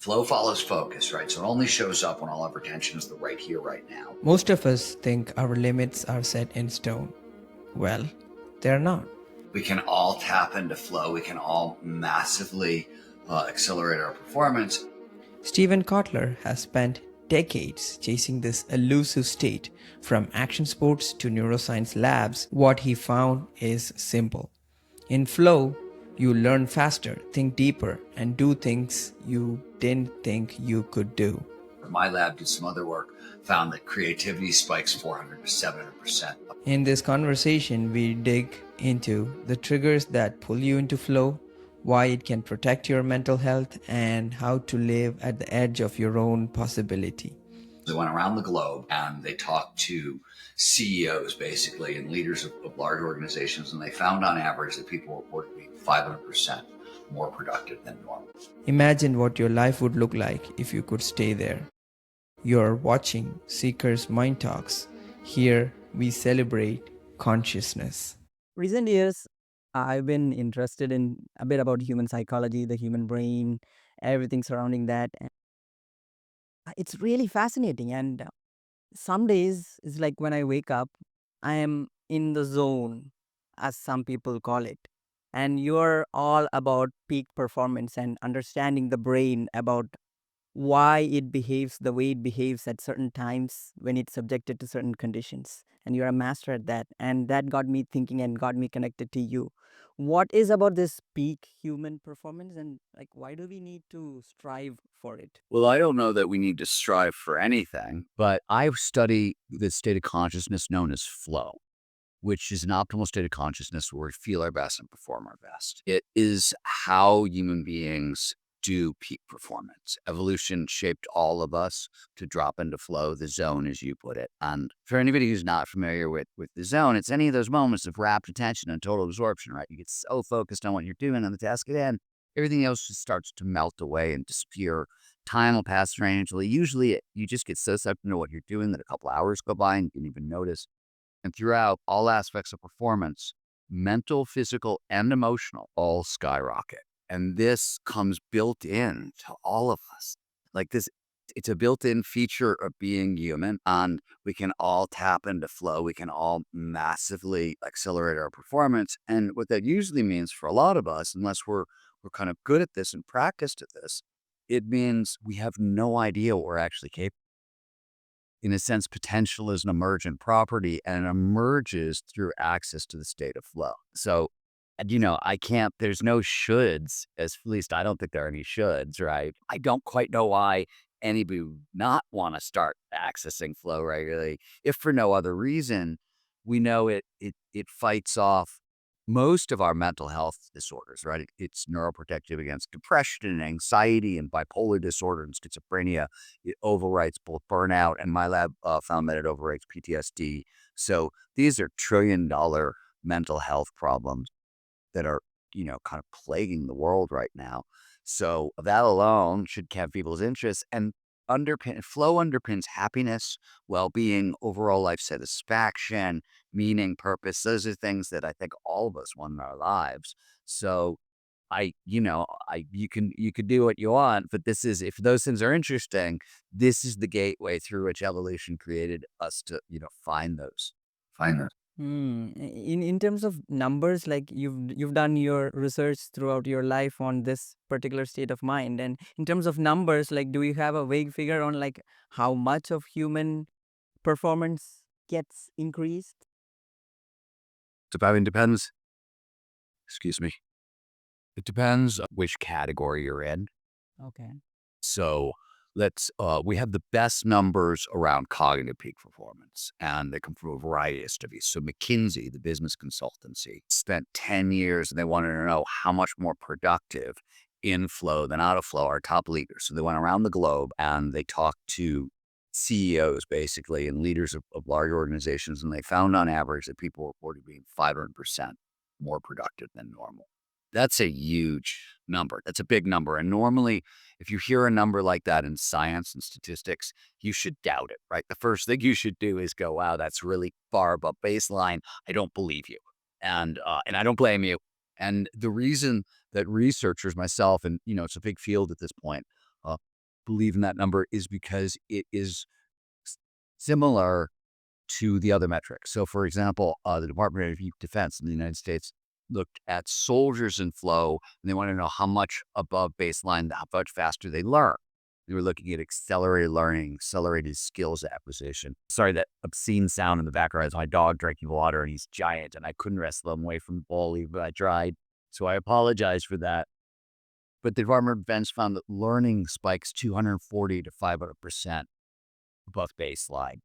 Flow follows focus, right? So it only shows up when all of our attention is the right here, right now. Most of us think our limits are set in stone. Well, they're not. We can all tap into flow. We can all massively accelerate our performance. Stephen Kotler has spent decades chasing this elusive state. From action sports to neuroscience labs, what he found is simple. In flow, you learn faster, think deeper, and do things you didn't think you could do. My lab did some other work, found that creativity spikes 400 to 700%. In this conversation, we dig into the triggers that pull you into flow, why it can protect your mental health, and how to live at the edge of your own possibility. They went around the globe and they talked to CEOs basically and leaders of large organizations, and they found on average that people reported being 500% more productive than normal. Imagine what your life would look like if you could stay there. You're watching Seeker's Mind Talks. Here we celebrate consciousness. Recent years, I've been interested in a bit about human psychology, the human brain, everything surrounding that. And it's really fascinating. And some days, it's like when I wake up, I am in the zone, as some people call it. And you're all about peak performance and understanding the brain, about why it behaves the way it behaves at certain times when it's subjected to certain conditions. And you're a master at that. And that got me thinking and got me connected to you. What is about this peak human performance, and like why do we need to strive for it? Well, I don't know that we need to strive for anything, but I study the state of consciousness known as flow, which is an optimal state of consciousness where we feel our best and perform our best. It is how human beings do peak performance. Evolution shaped all of us to drop into flow, the zone, as you put it. And for anybody who's not familiar with the zone, it's any of those moments of rapt attention and total absorption, right? You get so focused on what you're doing on the task at hand, everything else just starts to melt away and disappear. Time will pass strangely. Usually you just get so sucked into what you're doing that a couple hours go by and you didn't even notice. And throughout all aspects of performance, mental, physical, and emotional, all skyrocket. And this comes built in to all of us. Like this, it's a built-in feature of being human, and we can all tap into flow. We can all massively accelerate our performance. And what that usually means for a lot of us, unless we're kind of good at this and practiced at this, it means we have no idea what we're actually capable. In a sense, potential is an emergent property, and it emerges through access to the state of flow. So, there's no shoulds, at least I don't think there are any shoulds, right? I don't quite know why anybody would not want to start accessing flow regularly, if for no other reason. We know it fights off most of our mental health disorders, right? It's neuroprotective against depression and anxiety and bipolar disorder and schizophrenia. It overwrites both burnout, and my lab found that it overwrites PTSD. So these are $1 trillion mental health problems that are, kind of plaguing the world right now. So that alone should have people's interests, and flow underpins happiness, well-being, overall life satisfaction, meaning, purpose. Those are things that I think all of us want in our lives. So you could do what you want, but this is, if those things are interesting, this is the gateway through which evolution created us to, find those. Find that. In terms of numbers, like you've done your research throughout your life on this particular state of mind, and in terms of numbers, like do you have a vague figure on like how much of human performance gets increased? Depends. Excuse me. It depends on which category you're in. Okay. So we have the best numbers around cognitive peak performance, and they come from a variety of studies. So McKinsey, the business consultancy, spent 10 years and they wanted to know how much more productive in flow than out of flow are top leaders. So they went around the globe and they talked to CEOs basically and leaders of large organizations, and they found on average that people reported being 500% more productive than normal. That's a huge number. That's a big number. And normally, if you hear a number like that in science and statistics, you should doubt it, right? The first thing you should do is go, wow, that's really far above baseline. I don't believe you. And I don't blame you. And the reason that researchers, myself, and, it's a big field at this point, believe in that number is because it is similar to the other metrics. So, for example, the Department of Defense in the United States looked at soldiers in flow, and they wanted to know how much above baseline, how much faster they learn. They were looking at accelerated learning, accelerated skills acquisition. Sorry, that obscene sound in the background is my dog drinking water, and he's giant, and I couldn't wrestle him away from the bowl, even though I tried. So I apologize for that. But the Department of Defense found that learning spikes 240 to 500% above baseline.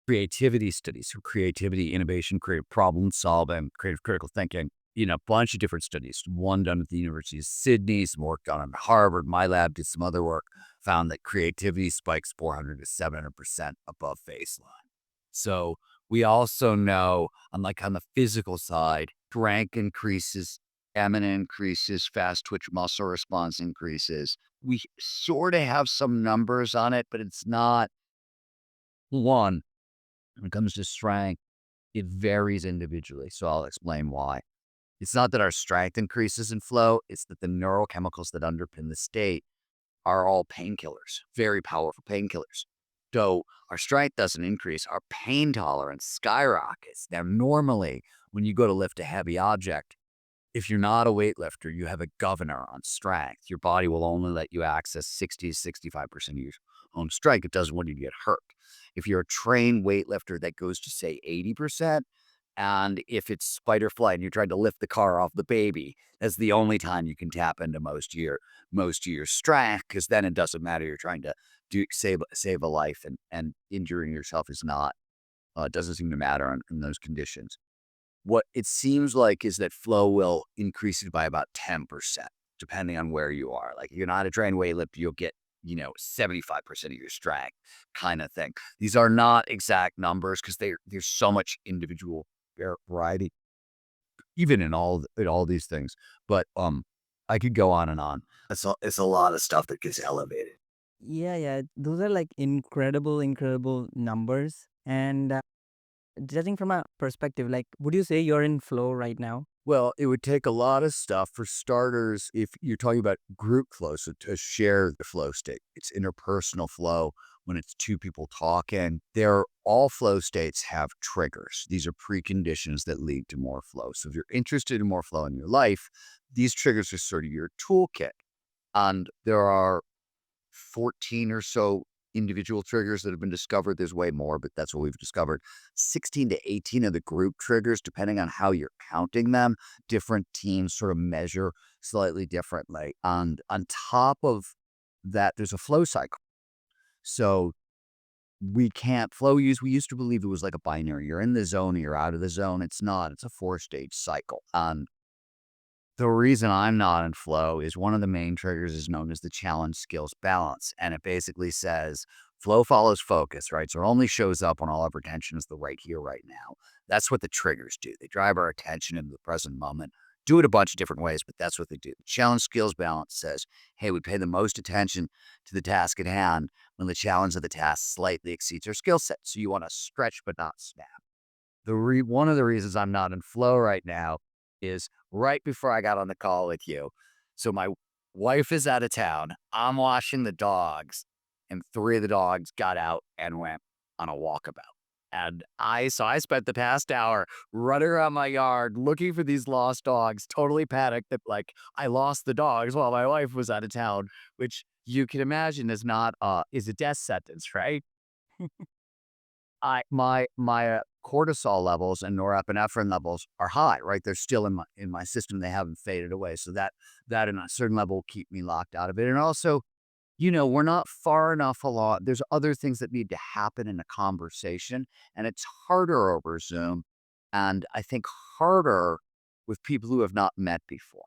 Creativity studies, so creativity, innovation, creative problem solving, creative critical thinking, a bunch of different studies. One done at the University of Sydney, some work done at Harvard. My lab did some other work, found that creativity spikes 400 to 700% above baseline. So we also know, on the physical side, strength increases, stamina increases, fast twitch muscle response increases. We sort of have some numbers on it, but it's not one. When it comes to strength, it varies individually. So I'll explain why. It's not that our strength increases in flow, it's that the neurochemicals that underpin the state are all painkillers, very powerful painkillers. So our strength doesn't increase, our pain tolerance skyrockets. Now, normally, when you go to lift a heavy object, if you're not a weightlifter, you have a governor on strength. Your body will only let you access 60 to 65% of your own strength. It doesn't want you to get hurt. If you're a trained weightlifter that goes to, say, 80%, and if it's fight or flight and you're trying to lift the car off the baby, that's the only time you can tap into most of your strength, because then it doesn't matter. You're trying to save a life, and injuring yourself is not, doesn't seem to matter in those conditions. What it seems like is that flow will increase it by about 10%, depending on where you are. Like, if you're not a trained weightlifter, you'll get, 75% of your strength kind of thing. These are not exact numbers because there's so much individual variety, even in all these things. But I could go on and on. It's a lot of stuff that gets elevated. Yeah, yeah. Those are like incredible numbers. And judging from a perspective, like, would you say you're in flow right now? Well, it would take a lot of stuff. For starters, if you're talking about group flow, so to share the flow state, it's interpersonal flow when it's two people talking. All flow states have triggers. These are preconditions that lead to more flow. So if you're interested in more flow in your life, these triggers are sort of your toolkit. And there are 14 or so individual triggers that have been discovered. There's way more, but that's what we've discovered. 16 to 18 of the group triggers, depending on how you're counting them. Different teams sort of measure slightly differently. And on top of that, there's a flow cycle. So we used to believe it was like a binary. You're in the zone or you're out of the zone. It's not. It's a 4-stage cycle. And the reason I'm not in flow is one of the main triggers is known as the challenge skills balance. And it basically says flow follows focus, right? So it only shows up when all of our attention is the right here, right now. That's what the triggers do. They drive our attention into the present moment, do it a bunch of different ways, but that's what they do. The challenge skills balance says, hey, we pay the most attention to the task at hand when the challenge of the task slightly exceeds our skill set. So you want to stretch but not snap. One of the reasons I'm not in flow right now is right before I got on the call with you. So my wife is out of town. I'm washing the dogs, and 3 of the dogs got out and went on a walkabout. And I spent the past hour running around my yard looking for these lost dogs, totally panicked that, like, I lost the dogs while my wife was out of town, which you can imagine is a death sentence, right? My cortisol levels and norepinephrine levels are high, right? They're still in my system. They haven't faded away. So that in a certain level will keep me locked out of it. And also, we're not far enough along. There's other things that need to happen in a conversation, and it's harder over Zoom, and I think harder with people who have not met before.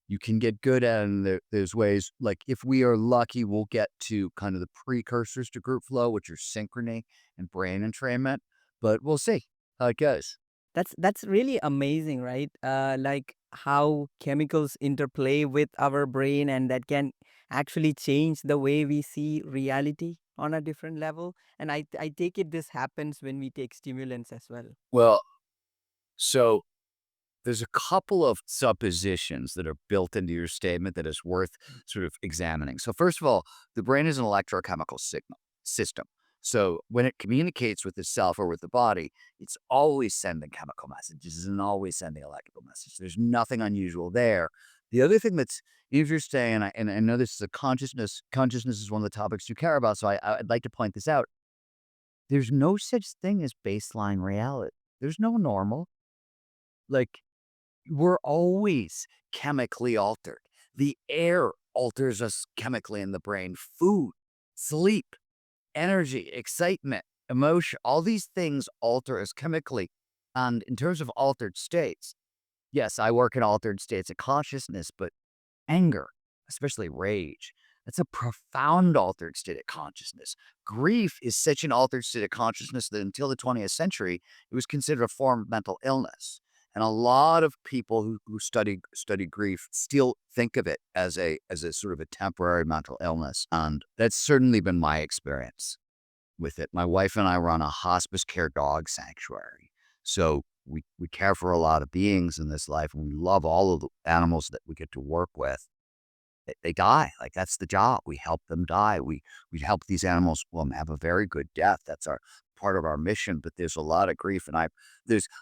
You can get good at it, and there's ways, like, if we are lucky, we'll get to kind of the precursors to group flow, which are synchrony and brain entrainment, but we'll see how it goes. That's really amazing, right? Like how chemicals interplay with our brain, and that can actually change the way we see reality on a different level. And I take it this happens when we take stimulants as well. Well, so There's a couple of suppositions that are built into your statement that is worth sort of examining. So first of all, the brain is an electrochemical signal system. So when it communicates with itself or with the body, it's always sending chemical messages and always sending electrical messages. There's nothing unusual there. The other thing that's interesting, and I know this is a consciousness. Consciousness is one of the topics you care about, so I'd like to point this out. There's no such thing as baseline reality. There's no normal. Like, we're always chemically altered. The air alters us chemically in the brain. Food, sleep, energy, excitement, emotion, all these things alter us chemically. And in terms of altered states, yes, I work in altered states of consciousness, but anger, especially rage, that's a profound altered state of consciousness. Grief is such an altered state of consciousness that until the 20th century, it was considered a form of mental illness. And a lot of people who study grief still think of it as a sort of a temporary mental illness. And that's certainly been my experience with it. My wife and I run a hospice care dog sanctuary. So we care for a lot of beings in this life, and we love all of the animals that we get to work with. They die. Like, that's the job. We help them die. We help these animals have a very good death. That's our part of our mission. But there's a lot of grief, and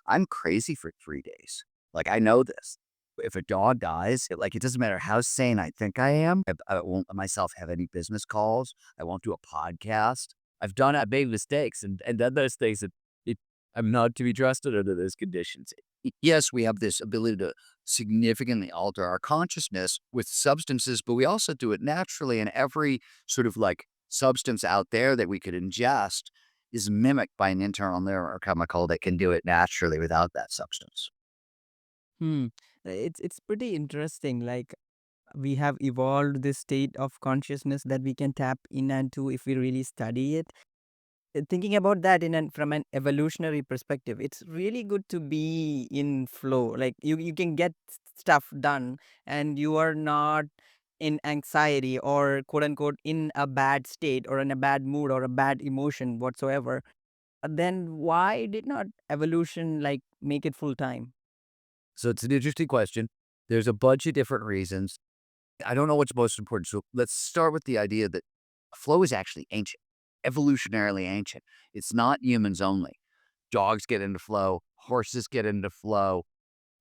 I'm crazy for 3 days. Like, I know this. If a dog dies, it doesn't matter how sane I think I am. I won't let myself have any business calls. I won't do a podcast. I've made mistakes and done those things that I'm not to be trusted under those conditions. Yes, we have this ability to significantly alter our consciousness with substances, but we also do it naturally. And every sort of like substance out there that we could ingest is mimicked by an internal neurochemical that can do it naturally without that substance. Hmm. It's pretty interesting. Like, we have evolved this state of consciousness that we can tap in and to if we really study it. Thinking about that from an evolutionary perspective, it's really good to be in flow. Like, you can get stuff done, and you are not in anxiety or quote unquote in a bad state or in a bad mood or a bad emotion whatsoever. Then why did not evolution like make it full time? So it's an interesting question. There's a bunch of different reasons. I don't know what's most important. So let's start with the idea that flow is actually ancient, evolutionarily ancient. It's not humans only. Dogs get into flow, horses get into flow,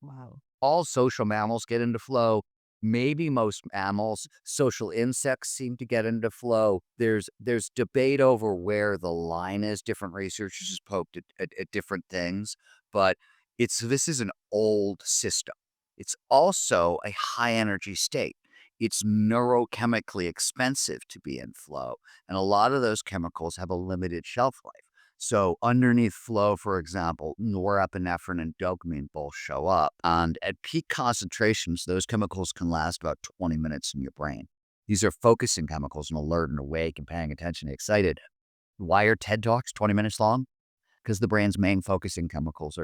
Wow. all social mammals get into flow. Maybe most mammals, social insects seem to get into flow. There's debate over where the line is. Different researchers have poked at different things, but this is an old system. It's also a high energy state. It's neurochemically expensive to be in flow, and a lot of those chemicals have a limited shelf life. So underneath flow, for example, norepinephrine and dopamine both show up. And at peak concentrations, those chemicals can last about 20 minutes in your brain. These are focusing chemicals and alert and awake and paying attention and excited. Why are TED Talks 20 minutes long? Because the brain's main focusing chemicals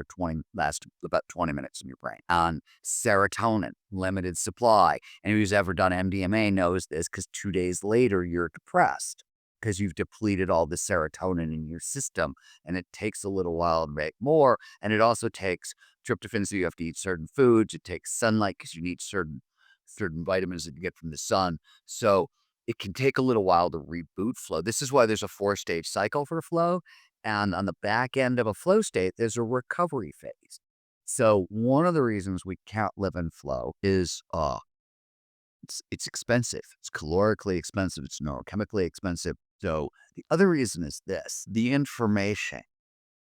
last about 20 minutes in your brain. And serotonin, limited supply. Anyone who's ever done MDMA knows this, because 2 days later, you're depressed because you've depleted all the serotonin in your system, and it takes a little while to make more. And it also takes tryptophan, so you have to eat certain foods. It takes sunlight because you need certain vitamins that you get from the sun. So it can take a little while to reboot flow. This is why there's a 4-stage cycle for flow. And on the back end of a flow state, there's a recovery phase. So one of the reasons we can't live in flow is it's expensive. It's calorically expensive. It's neurochemically expensive. So the other reason is this: the information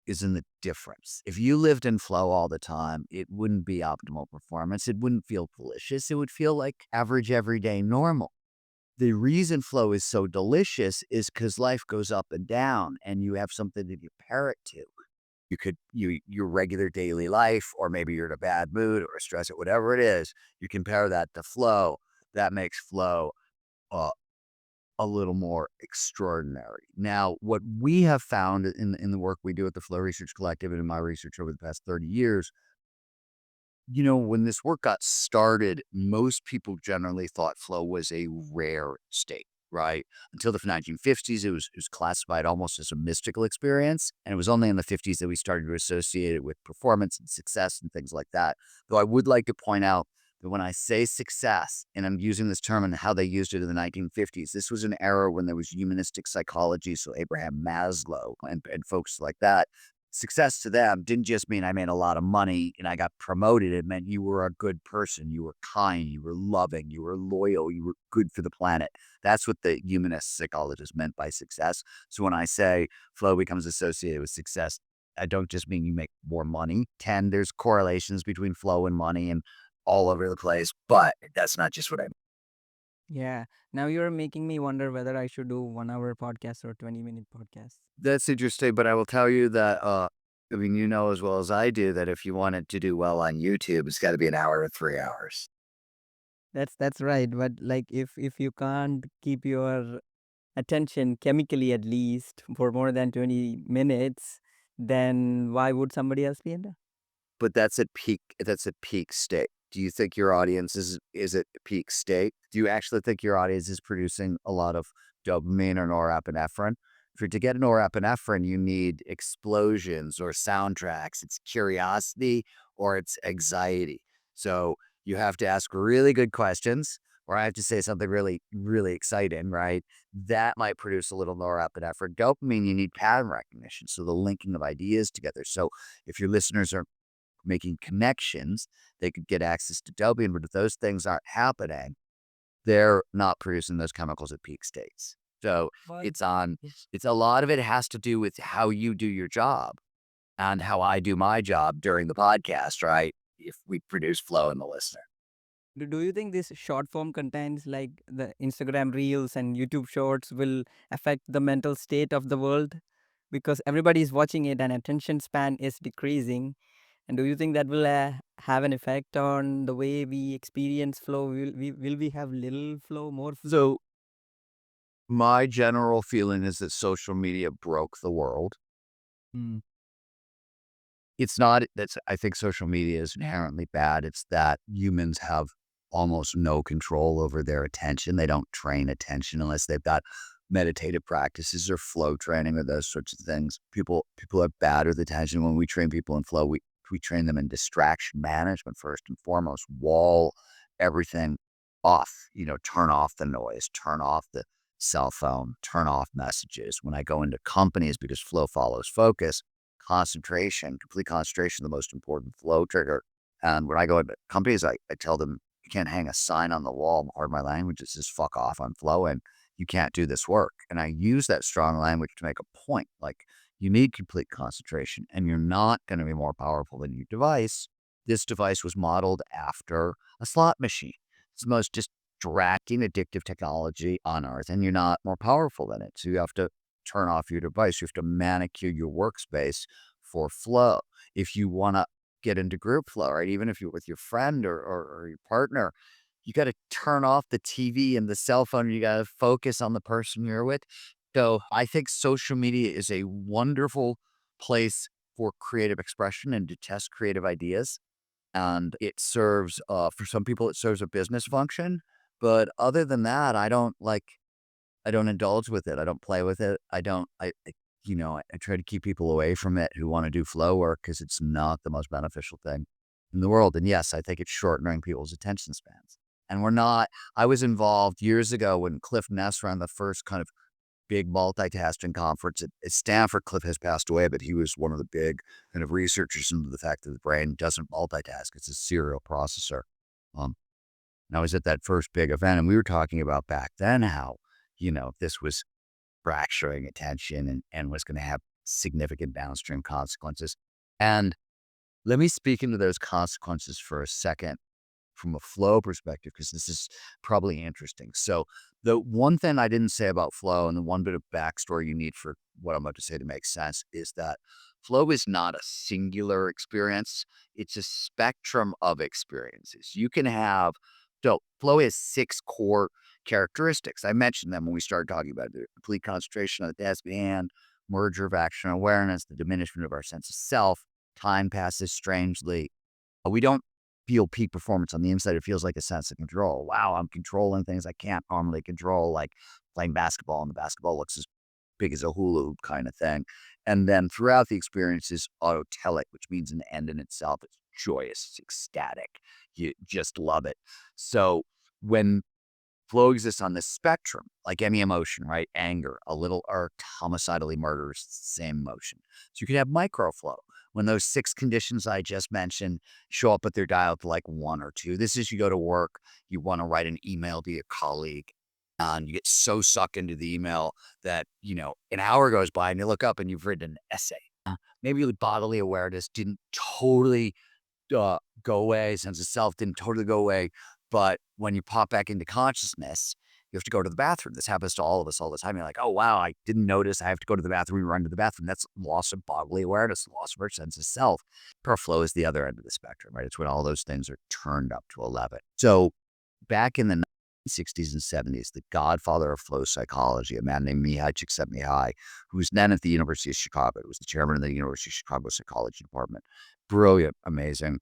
is in the difference. If you lived in flow all the time, it wouldn't be optimal performance. It wouldn't feel delicious. It would feel like average, everyday, normal. The reason flow is so delicious is because life goes up and down, and you have something to compare it to. Your regular daily life, or maybe you're in a bad mood or stress or whatever it is, you compare that to flow. That makes flow uh, a little more extraordinary. Now, what we have found in the work we do at the Flow Research Collective and in my research over the past 30 years, when this work got started, most people generally thought flow was a rare state. right? Until the 1950s, it was classified almost as a mystical experience. And it was only in the 50s that we started to associate it with performance and success and things like that. Though I would like to point out that when I say success, and I'm using this term and how they used it in the 1950s, this was an era when there was humanistic psychology. So Abraham Maslow and folks like that. Success to them didn't just mean I made a lot of money and I got promoted. It meant you were a good person, you were kind, you were loving, you were loyal, you were good for the planet. That's what the humanist psychologist meant by success. So when I say flow becomes associated with success, I don't just mean you make more money. There's correlations between flow and money and all over the place, but that's not just what I mean. Yeah. Now you're making me wonder whether I should do 1 hour podcast or 20-minute podcast. That's interesting, but I will tell you that, I mean, you know as well as I do that if you wanted to do well on YouTube, it's got to be an hour or 3 hours. That's right. But like if you can't keep your attention chemically at least for more than 20 minutes, then why would somebody else be in there? But that's at peak state. Do you think your audience is at peak state? Do you actually think your audience is producing a lot of dopamine or norepinephrine? To get norepinephrine, you need explosions or soundtracks. It's curiosity or it's anxiety. So you have to ask really good questions, or I have to say something really, really exciting, right? That might produce a little norepinephrine. Dopamine, you need pattern recognition. So the linking of ideas together. So if your listeners are making connections, they could get access to dopamine. But if those things aren't happening, they're not producing those chemicals at peak states. So But it's on, it's a lot of it has to do with how you do your job and how I do my job during the podcast, right? If we produce flow in the listener. do you think this short form contents like the Instagram reels and YouTube shorts will affect the mental state of the world? Because everybody is watching it and attention span is decreasing. And do you think that will have an effect on the way we experience flow? Will we have little flow, more flow? So my general feeling is that social media broke the world. Hmm. It's not that's I think social media is inherently bad. It's that humans have almost no control over their attention. They don't train attention unless they've got meditative practices or flow training or those sorts of things. People have bad with attention. When we train people in flow, we train them in distraction management first and foremost. Wall everything off, turn off the noise, turn off the cell phone, turn off messages. When I go into companies, because flow follows focus, concentration, complete concentration, the most important flow trigger. And when I go into companies, I tell them, you can't hang a sign on the wall, pardon my language, it says, fuck off, I'm flowing. You can't do this work. And I use that strong language to make a point. Like, you need complete concentration and you're not going to be more powerful than your device. This device was modeled after a slot machine. It's the most distracting, addictive technology on earth, and you're not more powerful than it. So you have to turn off your device. You have to manicure your workspace for flow. If you want to get into group flow, right? Even if you're with your friend or your partner, you got to turn off the TV and the cell phone. You got to focus on the person you're with. So I think social media is a wonderful place for creative expression and to test creative ideas. And it serves, for some people, it serves a business function. But other than that, I don't indulge with it. I don't play with it. I try to keep people away from it who want to do flow work because it's not the most beneficial thing in the world. And yes, I think it's shortening people's attention spans. And I was involved years ago when Cliff Ness ran the first kind of big multitasking conference at Stanford. Cliff has passed away, but he was one of the big kind of researchers into the fact that the brain doesn't multitask. It's a serial processor. And I was at that first big event and we were talking about back then how, this was fracturing attention and was going to have significant downstream consequences. And let me speak into those consequences for a second from a flow perspective, because this is probably interesting. So the one thing I didn't say about flow and the one bit of backstory you need for what I'm about to say to make sense is that flow is not a singular experience. It's a spectrum of experiences. So flow has 6 core characteristics. I mentioned them when we started talking about the complete concentration on the task at hand, merger of action and awareness, the diminishment of our sense of self. Time passes strangely. We don't feel peak performance on the inside. It feels like a sense of control. Wow, I'm controlling things I can't normally control, like playing basketball, and the basketball looks as big as a hula hoop kind of thing. And then throughout the experience is autotelic, which means an end in itself. It's joyous, it's ecstatic. You just love it. So when flow exists on this spectrum, like any emotion, right? Anger, a little irk, homicidally murderous, same emotion. So you could have microflow when those 6 conditions I just mentioned show up, but they're dialed to like 1 or 2. This is you go to work, you want to write an email to your colleague, and you get so sucked into the email that, an hour goes by and you look up and you've written an essay. Maybe your bodily awareness didn't totally go away, sense of self didn't totally go away. But when you pop back into consciousness, you have to go to the bathroom. This happens to all of us all the time. You're like, oh, wow, I didn't notice. I have to go to the bathroom. You run to the bathroom. That's loss of bodily awareness, loss of our sense of self. Flow is the other end of the spectrum, right? It's when all those things are turned up to 11. So back in the 1960s and 70s, the godfather of flow psychology, a man named Mihai Csikszentmihalyi, who was then at the University of Chicago, was the chairman of the University of Chicago Psychology Department. Brilliant, amazing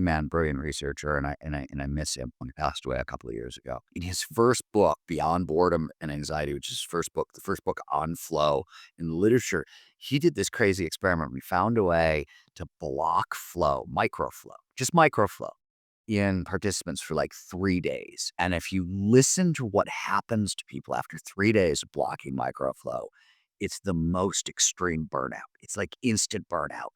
man, brilliant researcher, and I miss him when he passed away a couple of years ago. In his first book, Beyond Boredom and Anxiety, which is his first book, the first book on flow in literature, he did this crazy experiment. We found a way to block flow, just microflow in participants for like 3 days. And if you listen to what happens to people after 3 days of blocking microflow, it's the most extreme burnout. It's like instant burnout.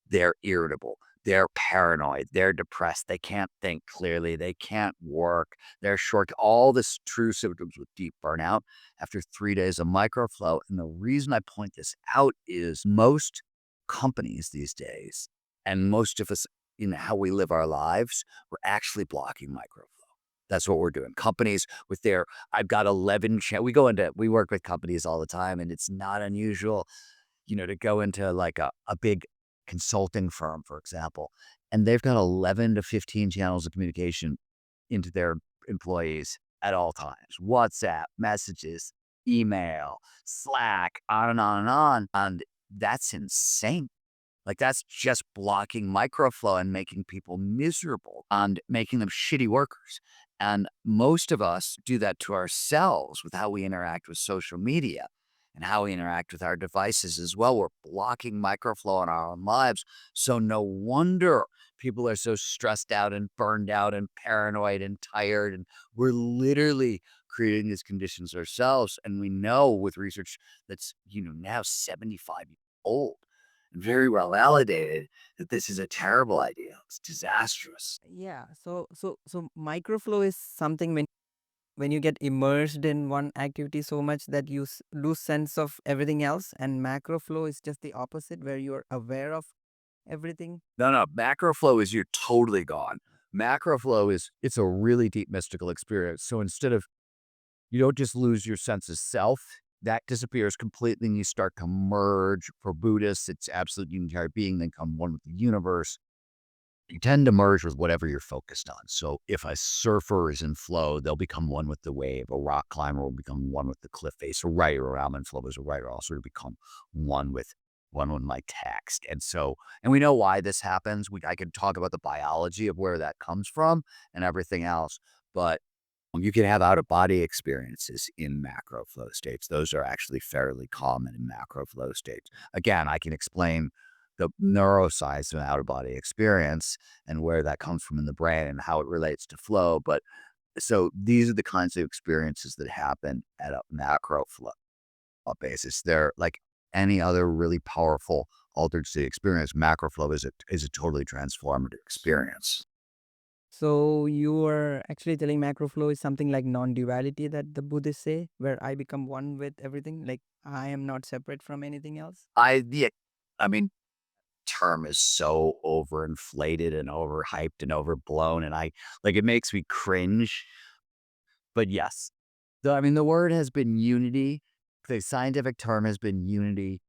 They're irritable. They're paranoid. They're depressed. They can't think clearly. They can't work. They're short. All this true symptoms with deep burnout after 3 days of microflow. And the reason I point this out is most companies these days, and most of us in how we live our lives, we're actually blocking microflow. That's what we're doing. Companies with their, I've got 11, we work with companies all the time, and it's not unusual, to go into like a big consulting firm, for example, and they've got 11 to 15 channels of communication into their employees at all times. WhatsApp, messages, email, Slack, on and on and on. And that's insane. Like that's just blocking microflow and making people miserable and making them shitty workers. And most of us do that to ourselves with how we interact with social media and how we interact with our devices as well. We're blocking microflow in our own lives. So no wonder people are so stressed out and burned out and paranoid and tired. And we're literally creating these conditions ourselves. And we know with research that's, now 75 years old, very well validated, that this is a terrible idea. It's disastrous. Yeah. So microflow is something when you get immersed in one activity so much that you lose sense of everything else, and macro flow is just the opposite, where you're aware of everything. No, macro flow is you're totally gone. Macro flow is it's a really deep mystical experience. So instead of you don't just lose your sense of self, that disappears completely and you start to merge. For Buddhists, it's absolute unitary being, then come one with the universe. You tend to merge with whatever you're focused on. So if a surfer is in flow, they'll become one with the wave. A rock climber will become one with the cliff face. A writer around in flow is a writer also to become one with my text. And we know why this happens. I could talk about the biology of where that comes from and everything else, but you can have out of body experiences in macro flow states. Those are actually fairly common in macro flow states. Again, I can explain the neuroscience of an out of body experience and where that comes from in the brain and how it relates to flow. But so these are the kinds of experiences that happen at a macro flow basis. They're like any other really powerful altered state experience. Macro flow is a totally transformative experience. So you are actually telling macro flow is something like non-duality that the Buddhists say, where I become one with everything, like I am not separate from anything else. Yeah, I mean, term is so overinflated and overhyped and overblown, and it makes me cringe. But yes, the word has been unity. The scientific term has been unity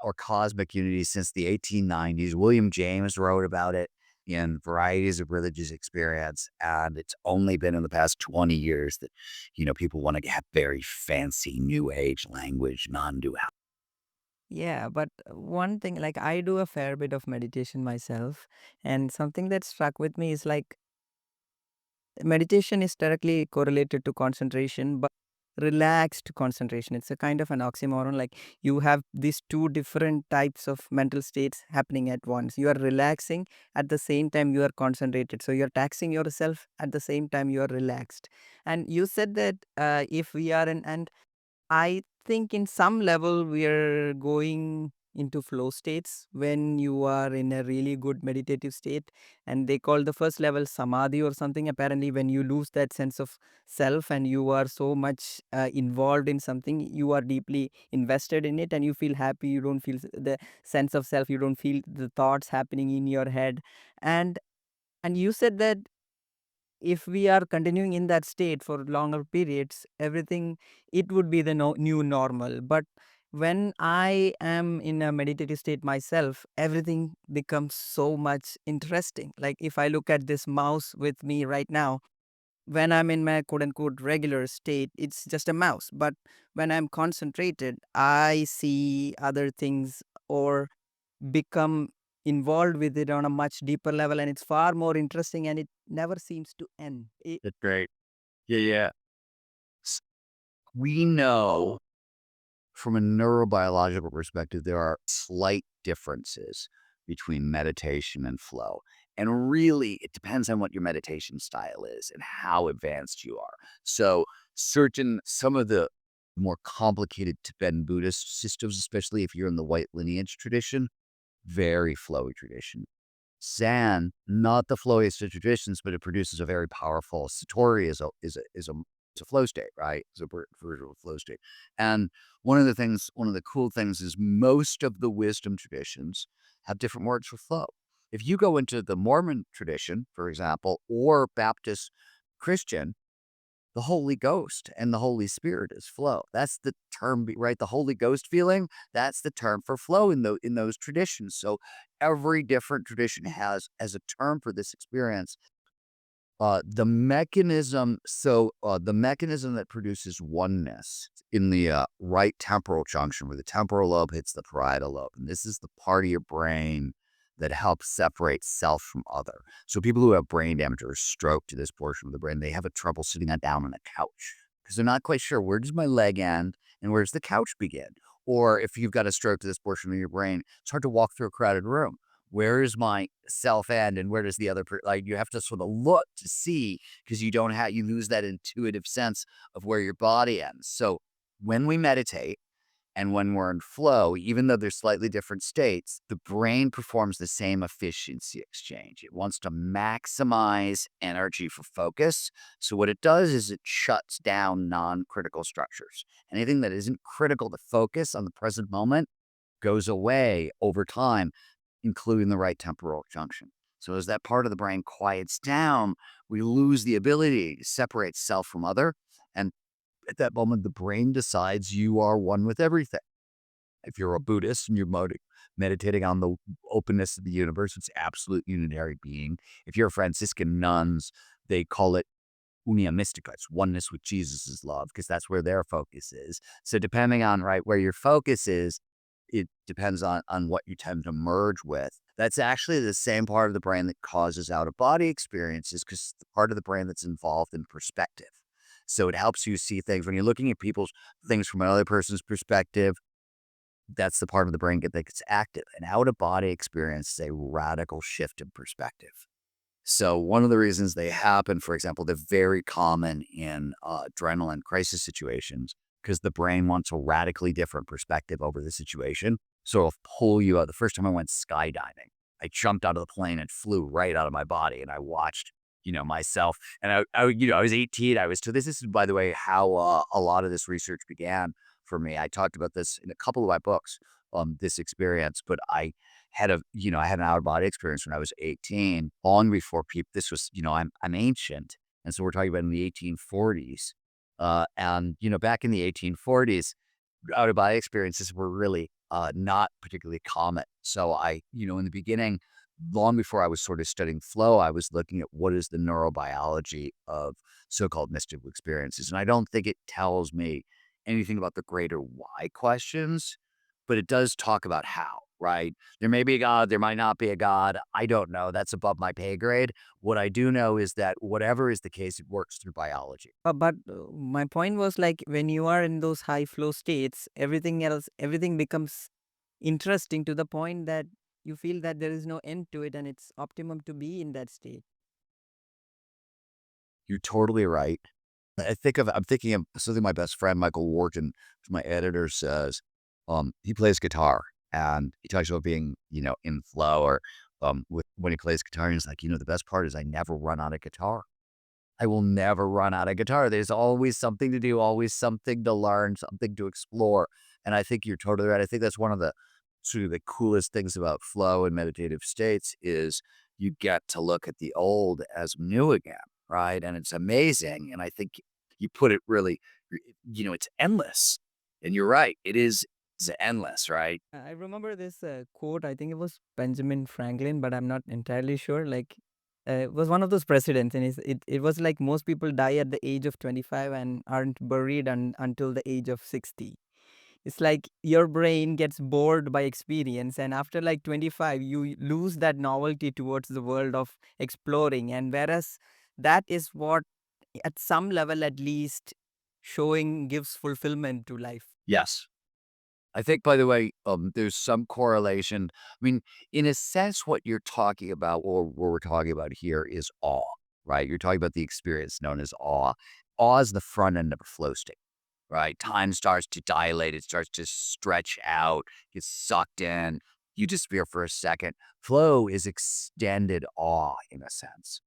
or cosmic unity since the 1890s. William James wrote about it in varieties of religious experience, and it's only been in the past 20 years that people want to have very fancy new age language, non-dual. Yeah, but one thing, like I do a fair bit of meditation myself, and something that struck with me is like meditation is directly correlated to concentration, but relaxed concentration. It's a kind of an oxymoron. Like you have these two different types of mental states happening at once. You are relaxing at the same time you are concentrated. So you're taxing yourself at the same time you are relaxed. And you said that if we are in, and I think in some level we are going into flow states when you are in a really good meditative state, and they call the first level samadhi or something. Apparently when you lose that sense of self and you are so much involved in something, you are deeply invested in it and you feel happy, you don't feel the sense of self, you don't feel the thoughts happening in your head. And you said that if we are continuing in that state for longer periods, everything, it would be the new normal. But when I am in a meditative state myself, everything becomes so much interesting. Like if I look at this mouse with me right now, when I'm in my quote unquote regular state, it's just a mouse. But when I'm concentrated, I see other things or become involved with it on a much deeper level, and it's far more interesting and it never seems to end. That's great. Yeah, yeah. S- We know from a neurobiological perspective, there are slight differences between meditation and flow. And really, it depends on what your meditation style is and how advanced you are. So, some of the more complicated Tibetan Buddhist systems, especially if you're in the white lineage tradition, very flowy tradition. Zen, not the flowiest of traditions, but it produces a very powerful Satori is a flow state, right? It's a version of a flow state. And one of the cool things is most of the wisdom traditions have different words for flow. If you go into the Mormon tradition, for example, or Baptist Christian, the Holy Ghost and the Holy Spirit is flow. That's the term, right? The Holy Ghost feeling, that's the term for flow in those traditions. So every different tradition has as a term for this experience. The mechanism that produces oneness in the right temporal junction, where the temporal lobe hits the parietal lobe, and this is the part of your brain that helps separate self from other. So people who have brain damage or stroke to this portion of the brain, they have a trouble sitting down on a couch because they're not quite sure, where does my leg end and where's the couch begin? Or if you've got a stroke to this portion of your brain, it's hard to walk through a crowded room. Where is my self end and where does the other like you have to sort of look to see, because you lose that intuitive sense of where your body ends. So when we meditate and when we're in flow, even though there's slightly different states, the brain performs the same efficiency exchange. It wants to maximize energy for focus. So what it does is it shuts down non-critical structures. Anything that isn't critical to focus on the present moment goes away over time, including the right temporal junction. So as that part of the brain quiets down, we lose the ability to separate self from other. And at that moment, the brain decides you are one with everything. If you're a Buddhist and you're meditating on the openness of the universe, it's absolute unitary being. If you're a Franciscan nuns, they call it unia mystica. It's oneness with Jesus' love, because that's where their focus is. So depending on where your focus is, it depends on what you tend to merge with. That's actually the same part of the brain that causes out-of-body experiences, because the part of the brain that's involved in perspective. So it helps you see things. When you're looking at people's things from another person's perspective, that's the part of the brain that gets active. An out-of-body experience is a radical shift in perspective. So one of the reasons they happen, for example, they're very common in adrenaline crisis situations, because the brain wants a radically different perspective over the situation. So it'll pull you out. The first time I went skydiving, I jumped out of the plane and flew right out of my body, and I watched, myself. And I was 18. This is, by the way, how a lot of this research began for me. I talked about this in a couple of my books, this experience, but I had an out of body experience when I was 18, long before people. This was, I'm ancient, and so we're talking about in the 1840s. And back in the 1840s, out of body experiences were really not particularly common. So in the beginning, long before I was sort of studying flow, I was looking at what is the neurobiology of so-called mystical experiences, and I don't think it tells me anything about the greater why questions, but it does talk about how. right? There may be a God, there might not be a God. I don't know. That's above my pay grade. What I do know is that whatever is the case, it works through biology. But my point was like when you are in those high flow states, everything else, everything becomes interesting to the point that you feel that there is no end to it and it's optimum to be in that state. You're totally right. I'm thinking of something my best friend Michael Wharton, who's my editor, says. He plays guitar and he talks about being, in flow or when he plays guitar. And he's like, the best part is I never run out of guitar. I will never run out of guitar. There's always something to do, always something to learn, something to explore. And I think you're totally right. I think that's one of the sort of the coolest things about flow and meditative states is you get to look at the old as new again, right? And it's amazing. And I think you put it really, it's endless. And you're right. It's endless, right? I remember this quote. I think it was Benjamin Franklin, but I'm not entirely sure. Like, it was one of those presidents, and it was like most people die at the age of 25 and aren't buried until the age of 60. It's like your brain gets bored by experience, and after like 25, you lose that novelty towards the world of exploring. And whereas that is what, at some level at least, showing gives fulfillment to life. Yes. I think, by the way, there's some correlation. I mean, in a sense, what you're talking about, or what we're talking about here, is awe, right? You're talking about the experience known as awe. Awe is the front end of a flow state, right? Time starts to dilate, it starts to stretch out, gets sucked in, you disappear for a second. Flow is extended awe, in a sense.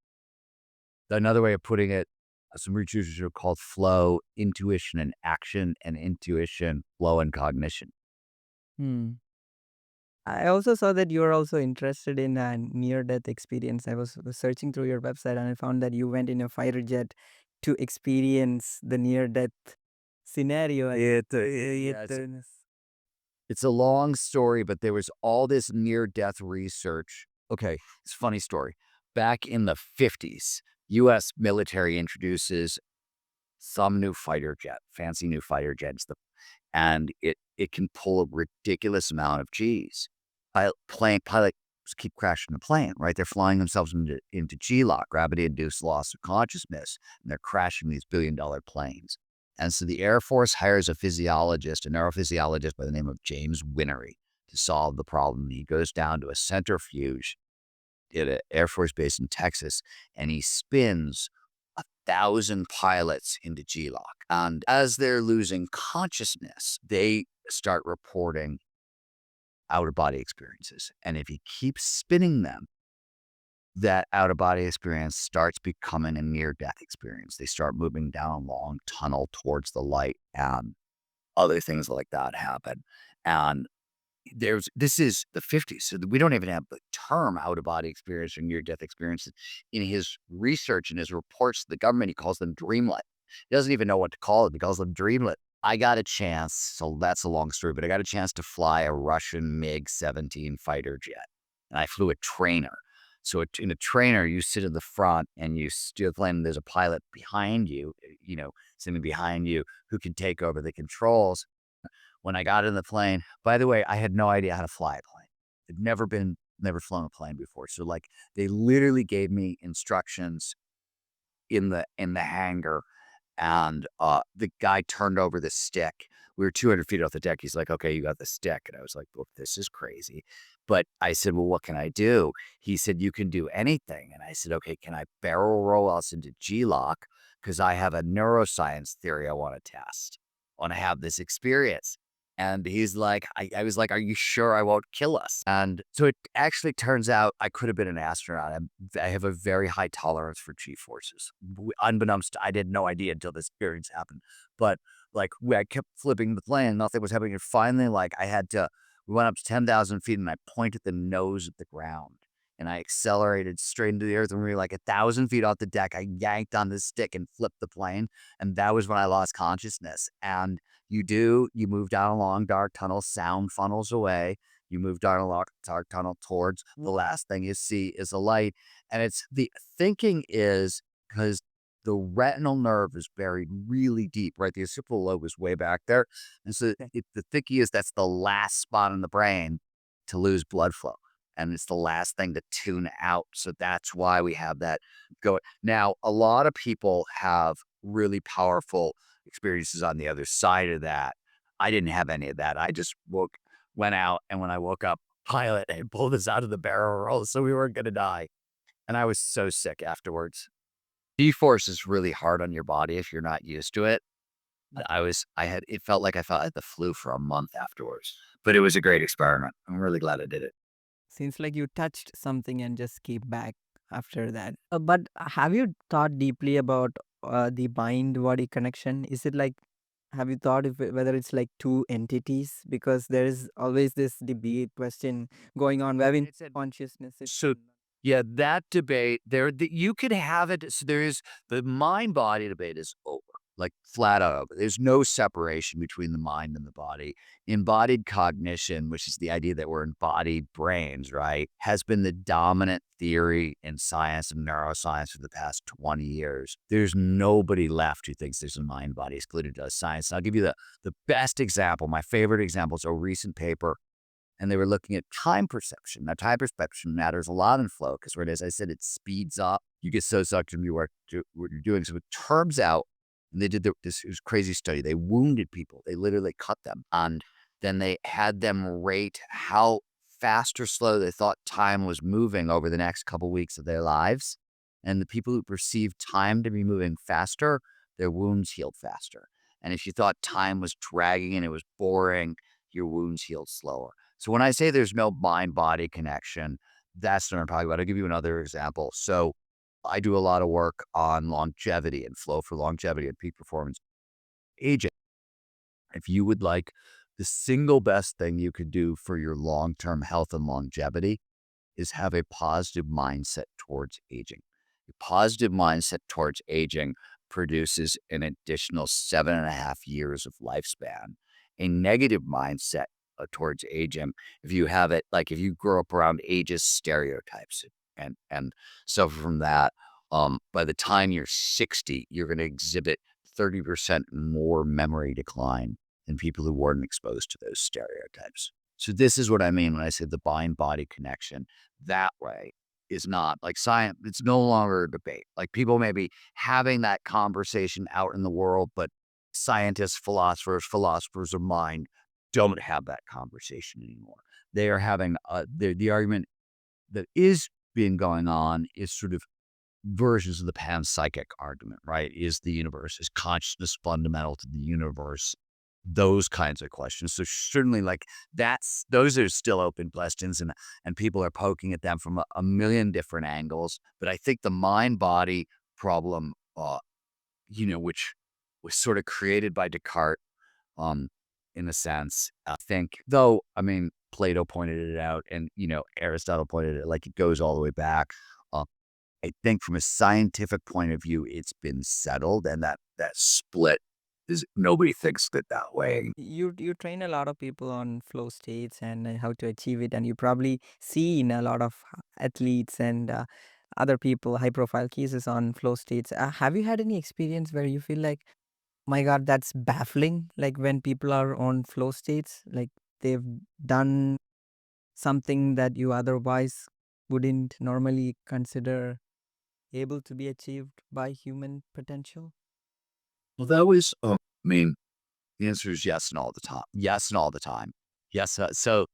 Another way of putting it, some researchers have called flow intuition and action, and intuition, flow and cognition. Hmm. I also saw that you are also interested in a near-death experience. I was searching through your website and I found that you went in a fighter jet to experience the near-death scenario. Yeah, it's a long story, but there was all this near-death research. Okay, it's a funny story. Back in the 50s, U.S. military introduces some new fighter jet, fancy new fighter jets, and it can pull a ridiculous amount of Gs. Pilots keep crashing the plane, right? They're flying themselves into G-lock, gravity-induced loss of consciousness, and they're crashing these billion-dollar planes. And so the Air Force hires a neurophysiologist by the name of James Winery to solve the problem. He goes down to a centrifuge at an Air Force base in Texas, and he spins 1,000 pilots into G-lock. And as they're losing consciousness, they start reporting out-of-body experiences. And if he keeps spinning them, that out-of-body experience starts becoming a near-death experience. They start moving down a long tunnel towards the light, and other things like that happen. And this is the 50s, so we don't even have the term out-of-body experience or near-death experiences. In his research and his reports to the government, he calls them dreamlet. He doesn't even know what to call it. He calls them dreamlet. I got a chance, so that's a long story, but I got a chance to fly a Russian MiG-17 fighter jet, and I flew a trainer. So in a trainer, you sit in the front and you steer the plane, and there's a pilot behind you, sitting behind you, who can take over the controls. When I got in the plane, by the way, I had no idea how to fly a plane. I'd never flown a plane before. So like they literally gave me instructions in the hangar, and the guy turned over the stick. We were 200 feet off the deck. He's like, "Okay, you got the stick." And I was like, "Well, this is crazy." But I said, "Well, what can I do?" He said, "You can do anything." And I said, "Okay, can I barrel roll us into G-lock? Because I have a neuroscience theory I want to test. I want to have this experience." And he's like, I was like, "Are you sure I won't kill us?" And so it actually turns out I could have been an astronaut. I have a very high tolerance for G forces. Unbeknownst, I had no idea until this experience happened. But like, I kept flipping the plane, nothing was happening. And finally, like, we went up to 10,000 feet, and I pointed the nose at the ground. And I accelerated straight into the earth, and we were like 1,000 feet off the deck. I yanked on the stick and flipped the plane. And that was when I lost consciousness. And you move down a long, dark tunnel, sound funnels away. You move down a long, dark tunnel towards the last thing you see is a light. And it's the thinking is because the retinal nerve is buried really deep, right? The occipital lobe is way back there. And so the thinking is that's the last spot in the brain to lose blood flow. And it's the last thing to tune out. So that's why we have that go. Now, a lot of people have really powerful experiences on the other side of that. I didn't have any of that. I just went out, and when I woke up, pilot had pulled us out of the barrel roll, so we weren't going to die. And I was so sick afterwards. G-force is really hard on your body if you're not used to it. It felt like I had the flu for a month afterwards, but it was a great experiment. I'm really glad I did it. Seems like you touched something and just came back after that. But have you thought deeply about the mind-body connection? Is it like, have you thought if whether it's like two entities? Because there is always this debate question going on where in It's a consciousness is. So yeah, that debate you could have it. So there is the mind body debate is over, like flat out over. There's no separation between the mind and the body. Embodied cognition, which is the idea that we're embodied brains, right, has been the dominant theory in science and neuroscience for the past 20 years. There's nobody left who thinks there's a mind body excluded to science. And I'll give you the best example. My favorite example is a recent paper, and they were looking at time perception. Now, time perception matters a lot in flow because, right, as I said, it speeds up. You get so sucked into what you're doing. So it turns out, and they did this crazy study. They wounded people. They literally cut them. And then they had them rate how fast or slow they thought time was moving over the next couple weeks of their lives. And the people who perceived time to be moving faster, their wounds healed faster. And if you thought time was dragging and it was boring, your wounds healed slower. So when I say there's no mind-body connection, that's what I'm talking about. I'll give you another example. So I do a lot of work on longevity and flow for longevity and peak performance aging. If you would like the single best thing you could do for your long-term health and longevity is have a positive mindset towards aging. A positive mindset towards aging produces an additional 7.5 years of lifespan. A negative mindset towards aging, if you have it, like if you grow up around ageist stereotypes and suffer from that, by the time you're 60, you're going to exhibit 30% more memory decline than people who weren't exposed to those stereotypes. So this is what I mean when I say the mind-body connection. That way is not like science. It's no longer a debate. Like people may be having that conversation out in the world, but scientists, philosophers of mind don't have that conversation anymore. They are having the argument that is being going on is sort of versions of the panpsychic argument, right? Is consciousness fundamental to the universe? Those kinds of questions. So certainly like those are still open questions and people are poking at them from a million different angles. But I think the mind-body problem, which was sort of created by Descartes, in a sense, I think, though, I mean, Plato pointed it out and, Aristotle pointed it, like it goes all the way back. I think from a scientific point of view, it's been settled and that split is nobody thinks it that way. You train a lot of people on flow states and how to achieve it, and you probably seen a lot of athletes and other people, high profile cases on flow states. Have you had any experience where you feel like, my God, that's baffling? Like when people are on flow states, like they've done something that you otherwise wouldn't normally consider able to be achieved by human potential? Well, that was, I mean, the answer is yes and all the time. Yes and all the time. Yes. So,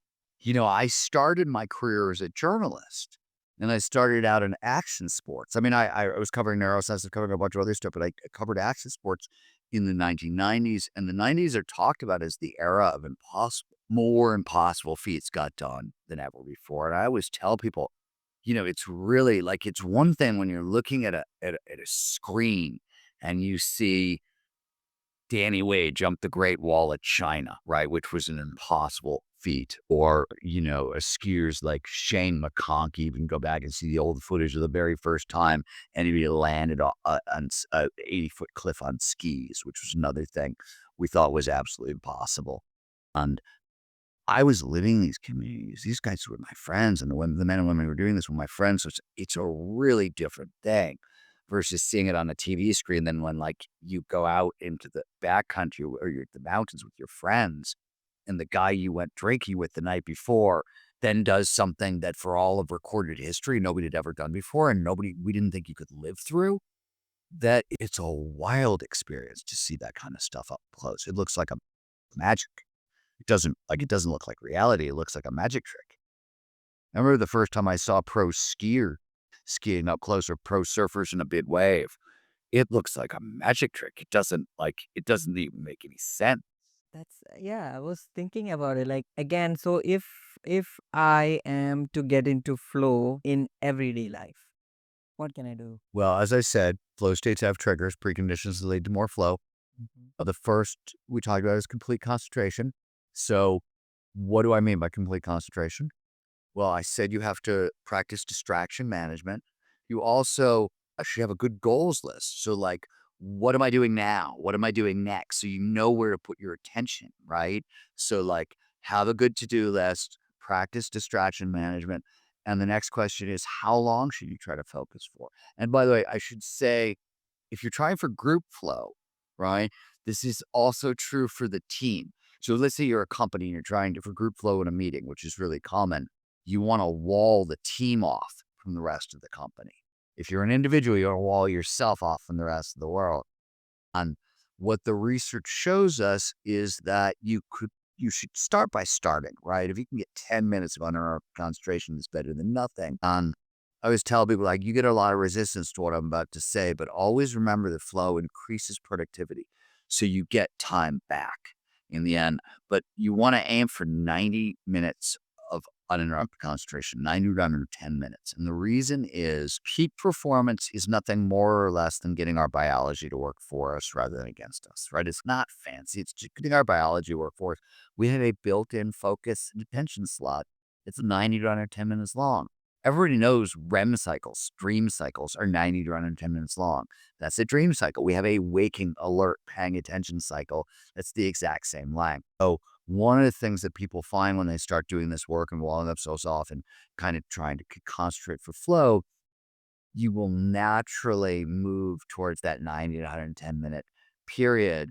I started my career as a journalist and I started out in action sports. I mean, I was covering neuroscience, I was covering a bunch of other stuff, but I covered action sports in the 1990s. And the 90s are talked about as the era of more impossible feats got done than ever before. And I always tell people, it's really like, it's one thing when you're looking at a screen and you see Danny Wade jumped the Great Wall of China, right, which was an impossible feat. Or, a skiers like Shane McConkey, you can go back and see the old footage of the very first time anybody landed on an 80-foot cliff on skis, which was another thing we thought was absolutely impossible. And I was living in these communities. These guys were my friends, and the men and women who were doing this were my friends. So it's a really different thing versus seeing it on a TV screen than when like you go out into the backcountry or you're at the mountains with your friends and the guy you went drinking with the night before then does something that for all of recorded history, nobody had ever done before and we didn't think you could live through, that it's a wild experience to see that kind of stuff up close. It looks like a magic. It doesn't look like reality. It looks like a magic trick. I remember the first time I saw pro skier skiing up close or pro surfers in a big wave. It looks like a magic trick. It doesn't even make any sense. That's yeah, I was thinking about it. Like again, so if I am to get into flow in everyday life, what can I do? Well, as I said, flow states have triggers, preconditions that lead to more flow. Mhm. The first we talked about is complete concentration. So, what do I mean by complete concentration? Well, I said you have to practice distraction management. You also should have a good goals list. So, like, what am I doing now? What am I doing next? So you know where to put your attention, right? So, like, have a good to-do list, practice distraction management. And the next question is, how long should you try to focus for? And by the way, I should say, if you're trying for group flow, right, this is also true for the team. So let's say you're a company and you're trying to for group flow in a meeting, which is really common. You want to wall the team off from the rest of the company. If you're an individual, you want to wall yourself off from the rest of the world. And what the research shows us is that you should start by starting, right? If you can get 10 minutes of uninterrupted concentration, it's better than nothing. And I always tell people, like, you get a lot of resistance to what I'm about to say, but always remember that flow increases productivity. So you get time back in the end. But you want to aim for 90 minutes of uninterrupted concentration, 90 to under 10 minutes. And the reason is peak performance is nothing more or less than getting our biology to work for us rather than against us, right? It's not fancy. It's just getting our biology to work for us. We have a built-in focus and attention slot. It's 90 to under 10 minutes long. Everybody knows REM cycles, dream cycles are 90 to 110 minutes long. That's a dream cycle. We have a waking, alert, paying attention cycle. That's the exact same length. So one of the things that people find when they start doing this work and walling themselves off and kind of trying to concentrate for flow, you will naturally move towards that 90 to 110-minute period.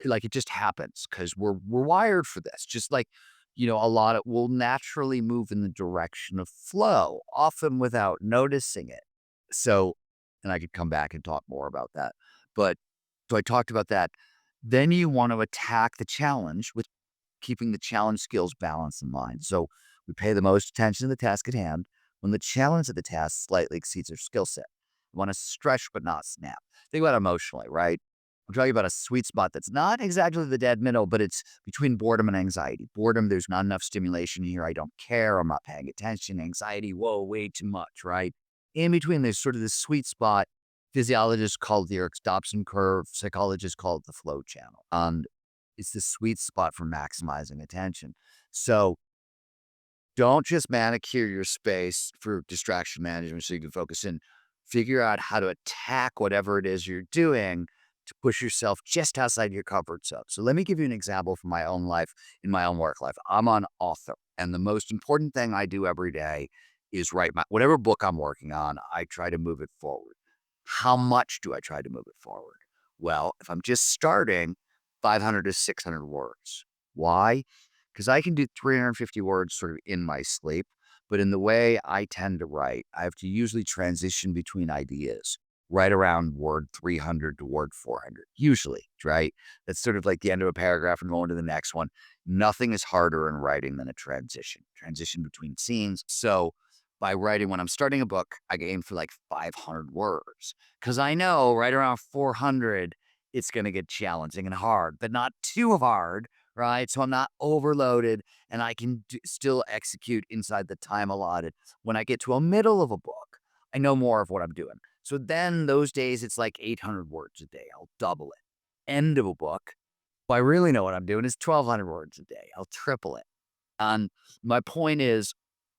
Like, it just happens because we're wired for this. Just like, a lot of will naturally move in the direction of flow, often without noticing it. So, and I could come back and talk more about that. But so I talked about that. Then you want to attack the challenge with keeping the challenge skills balanced in mind. So we pay the most attention to the task at hand when the challenge of the task slightly exceeds our skill set. We want to stretch but not snap. Think about it emotionally, right? I'm talking about a sweet spot that's not exactly the dead middle, but it's between boredom and anxiety. Boredom, there's not enough stimulation here. I don't care. I'm not paying attention. Anxiety, whoa, way too much, right? In between, there's sort of this sweet spot. Physiologists call it the Erik's-Dobson curve. Psychologists call it the flow channel. And it's the sweet spot for maximizing attention. So don't just manicure your space for distraction management so you can focus in. Figure out how to attack whatever it is you're doing to push yourself just outside your comfort zone. So let me give you an example from my own life, in my own work life. I'm an author, and the most important thing I do every day is write whatever book I'm working on, I try to move it forward. How much do I try to move it forward? Well, if I'm just starting, 500 to 600 words. Why? Because I can do 350 words sort of in my sleep, but in the way I tend to write, I have to usually transition between ideas right around word 300 to word 400, usually, right? That's sort of like the end of a paragraph and going to the next one. Nothing is harder in writing than a transition between scenes. So by writing, when I'm starting a book, I aim for like 500 words because I know right around 400, it's going to get challenging and hard, but not too hard, right? So I'm not overloaded and I can still execute inside the time allotted. When I get to a middle of a book, I know more of what I'm doing. So then those days, it's like 800 words a day. I'll double it. End of a book, if I really know what I'm doing, is 1,200 words a day. I'll triple it. And my point is,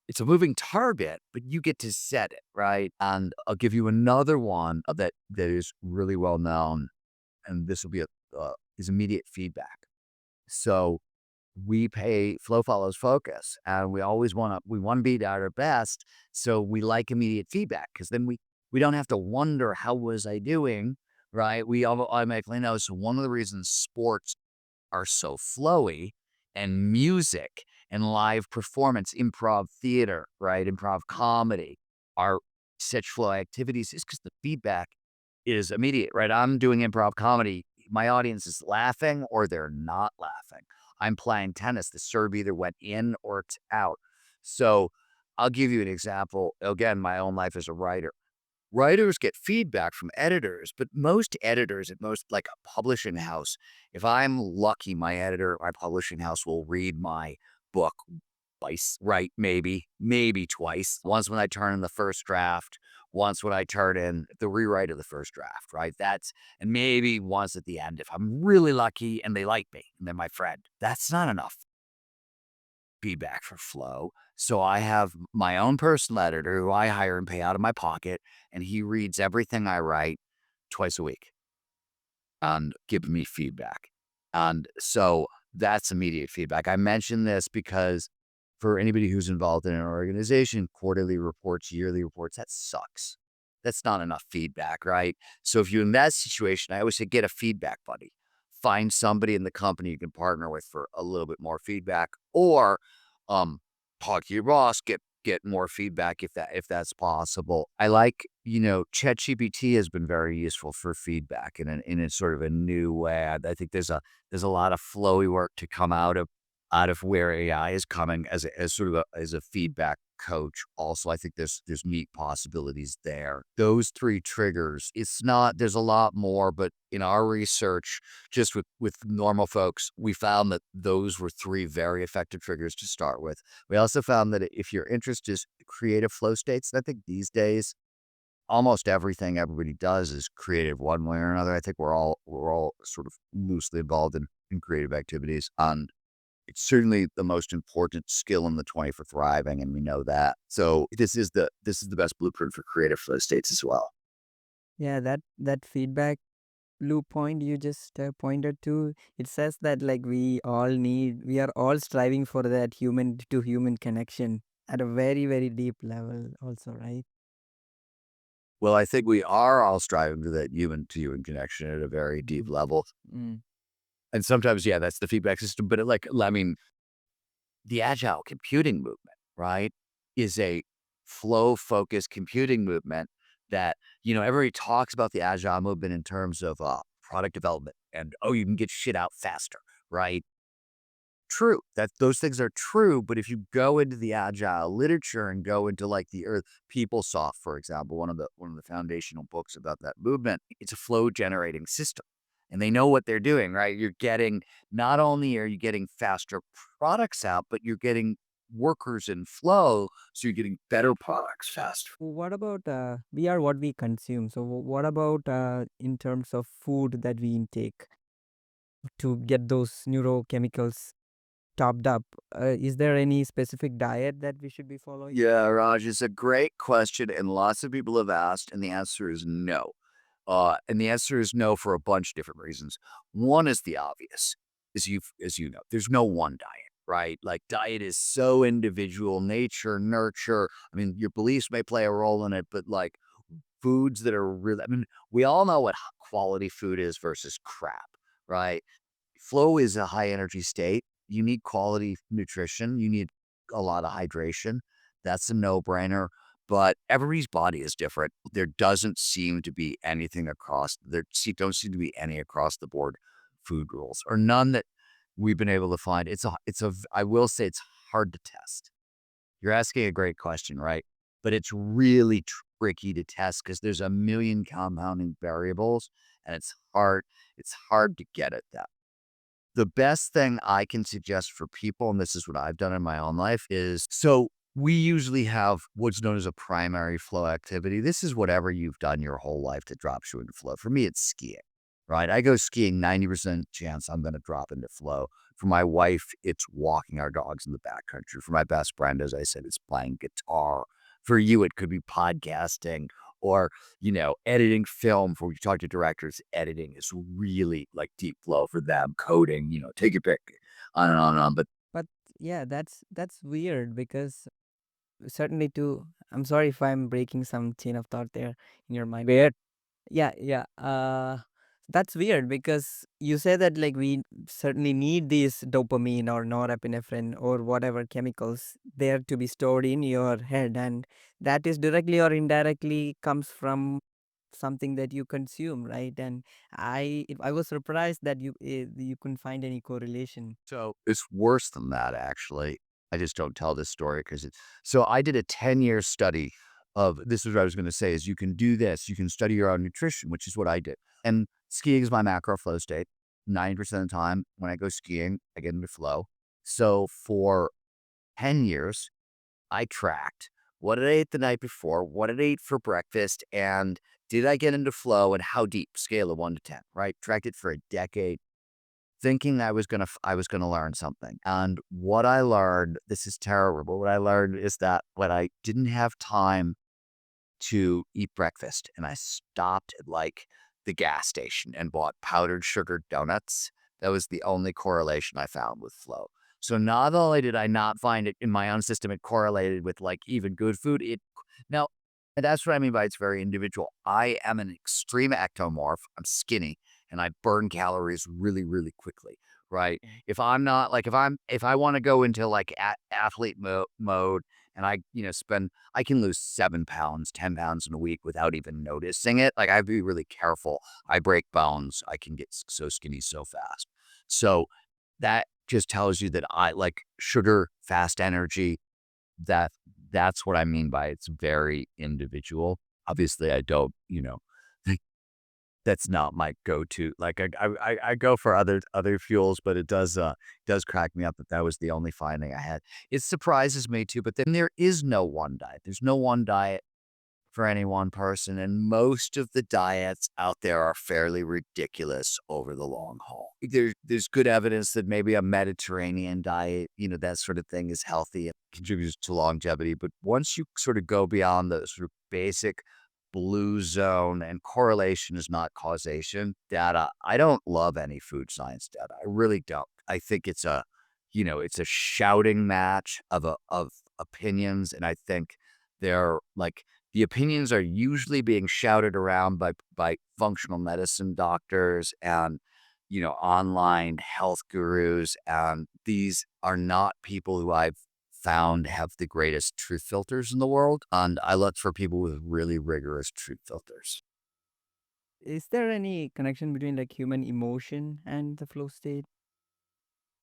it's a moving target, but you get to set it, right? And I'll give you another one that is really well known, and this will be is immediate feedback. So we pay flow follows focus, and we always we want to be at our best. So we like immediate feedback because then we don't have to wonder how was I doing, right? We automatically know. So one of the reasons sports are so flowy and music and live performance, improv theater, right? Improv comedy are such flow activities is because the feedback is immediate, right? I'm doing improv comedy. My audience is laughing or they're not laughing. I'm playing tennis. The serve either went in or it's out. So I'll give you an example. Again, my own life as a writer. Writers get feedback from editors, but most editors at most, like a publishing house, if I'm lucky, my editor at my publishing house will read my book twice, right? Maybe twice. Once when I turn in the first draft, once when I turn in the rewrite of the first draft, right? And maybe once at the end if I'm really lucky and they like me and they're my friend. That's not enough feedback for flow. So I have my own personal editor who I hire and pay out of my pocket, and he reads everything I write twice a week and give me feedback. And so that's immediate feedback. I mention this because for anybody who's involved in an organization, quarterly reports, yearly reports, that sucks. That's not enough feedback, right? So if you're in that situation, I always say get a feedback buddy. Find somebody in the company you can partner with for a little bit more feedback, or um, talk to your boss, get more feedback if that's possible. I like, ChatGPT has been very useful for feedback in a sort of a new way. I think there's a lot of flowy work to come out of where AI is coming as sort of as a feedback coach. Also, I think there's neat possibilities there. Those three triggers, it's not there's a lot more, but in our research, just with normal folks, we found that those were three very effective triggers to start with. We also found that if your interest is creative flow states, and I think these days almost everything everybody does is creative one way or another. I think we're all sort of loosely involved in creative activities. And it's certainly the most important skill in the 20 for thriving, and we know that. So this is the best blueprint for creative flow states as well. Yeah, that feedback loop point you just pointed to, it says that like we are all striving for that human to human connection at a very, very deep level also, right? Well, I think we are all striving to that human to human connection at a very deep level. Mm. And sometimes, yeah, that's the feedback system. But I mean, the agile computing movement, right, is a flow focused computing movement that, everybody talks about the agile movement in terms of product development and, oh, you can get shit out faster, right? True. That those things are true, but if you go into the agile literature and go into like the Earth PeopleSoft, for example, one of the foundational books about that movement, it's a flow generating system. And they know what they're doing, right? You're getting not only are you getting faster products out, but you're getting workers in flow, so you're getting better products faster. What about we are what we consume, so what about in terms of food that we intake to get those neurochemicals topped up? Is there any specific diet that we should be following? Yeah, Raj, it's a great question, and lots of people have asked, and the answer is no. And the answer is no for a bunch of different reasons. One is the obvious, as you know, there's no one diet, right? Like diet is so individual, nature, nurture. I mean, your beliefs may play a role in it, but like foods that are really, I mean, we all know what quality food is versus crap, right? Flow is a high energy state. You need quality nutrition. You need a lot of hydration. That's a no brainer. But everybody's body is different. There doesn't seem to be anything don't seem to be any across the board food rules or none that we've been able to find. I will say it's hard to test. You're asking a great question, right? But it's really tricky to test because there's a million compounding variables and it's hard to get at that. The best thing I can suggest for people, and this is what I've done in my own life, is so we usually have what's known as a primary flow activity. This is whatever you've done your whole life that drops you into flow. For me, it's skiing, right? I go skiing, 90% chance I'm going to drop into flow. For my wife, it's walking our dogs in the backcountry. For my best friend, as I said, it's playing guitar. For you, it could be podcasting or editing film. For when you talk to directors, editing is really like deep flow for them. Coding, take your pick, on and on and on. But But yeah, that's weird because certainly too, I'm sorry if I'm breaking some chain of thought there in your mind. Where? Yeah, yeah. That's weird because you say that like we certainly need these dopamine or norepinephrine or whatever chemicals there to be stored in your head, and that is directly or indirectly comes from something that you consume, right? And I was surprised that you couldn't find any correlation. So it's worse than that, actually. I just don't tell this story because it's so I did a 10-year study of this is what I was going to say is you can do this. You can study your own nutrition, which is what I did. And skiing is my macro flow state. 90% of the time when I go skiing, I get into flow. So for 10 years, I tracked what did I ate the night before, what did I eat for breakfast, and did I get into flow and how deep? Scale of 1 to 10, right? Tracked it for a decade thinking I was gonna learn something. And what I learned, this is terrible, but what I learned is that when I didn't have time to eat breakfast and I stopped at like the gas station and bought powdered sugar donuts, that was the only correlation I found with flow. So not only did I not find it in my own system, it correlated with like even good food. It now, and that's what I mean by it's very individual. I am an extreme ectomorph. I'm skinny and I burn calories really, really quickly. Right. Mm. If I'm not like if I want to go into like athlete mode and spend I can lose 7 pounds, 10 pounds in a week without even noticing it. Like I'd be really careful. I break bones. I can get so skinny so fast. So that just tells you that I like sugar, fast energy. That that's what I mean by it's very individual. Obviously, I don't, that's not my go-to. Like I go for other fuels, but it does crack me up that that was the only finding I had. It surprises me too, but then there is no one diet. There's no one diet for any one person, and most of the diets out there are fairly ridiculous over the long haul. There's good evidence that maybe a Mediterranean diet, that sort of thing is healthy and contributes to longevity. But once you sort of go beyond the sort of basic blue zone and correlation is not causation data, I don't love any food science data. I really don't. I think it's a shouting match of opinions, and I think they're like the opinions are usually being shouted around by functional medicine doctors and online health gurus, and these are not people who I've found have the greatest truth filters in the world, and I look for people with really rigorous truth filters. Is there any connection between like human emotion and the flow state?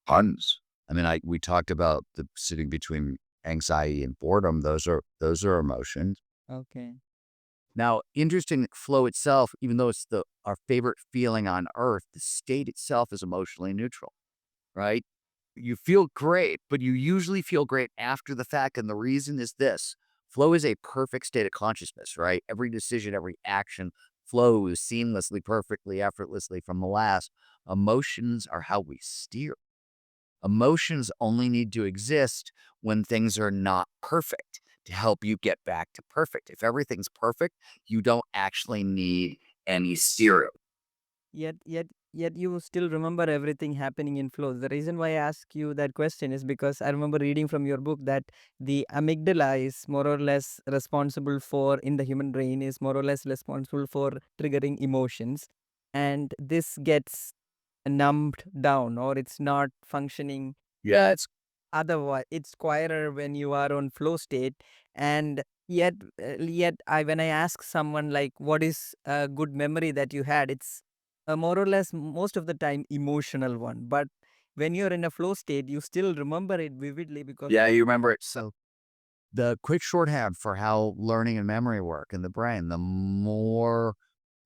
Tons. I mean, I we talked about the sitting between anxiety and boredom. Those are emotions. Okay. Now, interesting flow itself, even though it's our favorite feeling on earth, the state itself is emotionally neutral, right? You feel great, but you usually feel great after the fact. And the reason is this flow is a perfect state of consciousness, right? Every decision, every action flows seamlessly, perfectly, effortlessly from the last. Emotions are how we steer. Emotions only need to exist when things are not perfect to help you get back to perfect. If everything's perfect, you don't actually need any steering. Yet you still remember everything happening in flows. The reason why I ask you that question is because I remember reading from your book that the amygdala is more or less responsible for, in the human brain, is more or less responsible for triggering emotions. And this gets numbed down or it's not functioning. Yeah, it's Otherwise, it's quieter when you are on flow state, and yet I when I ask someone like, "What is a good memory that you had?" It's more or less most of the time emotional one. But when you're in a flow state, you still remember it vividly because yeah, you remember it. So the quick shorthand for how learning and memory work in the brain, the more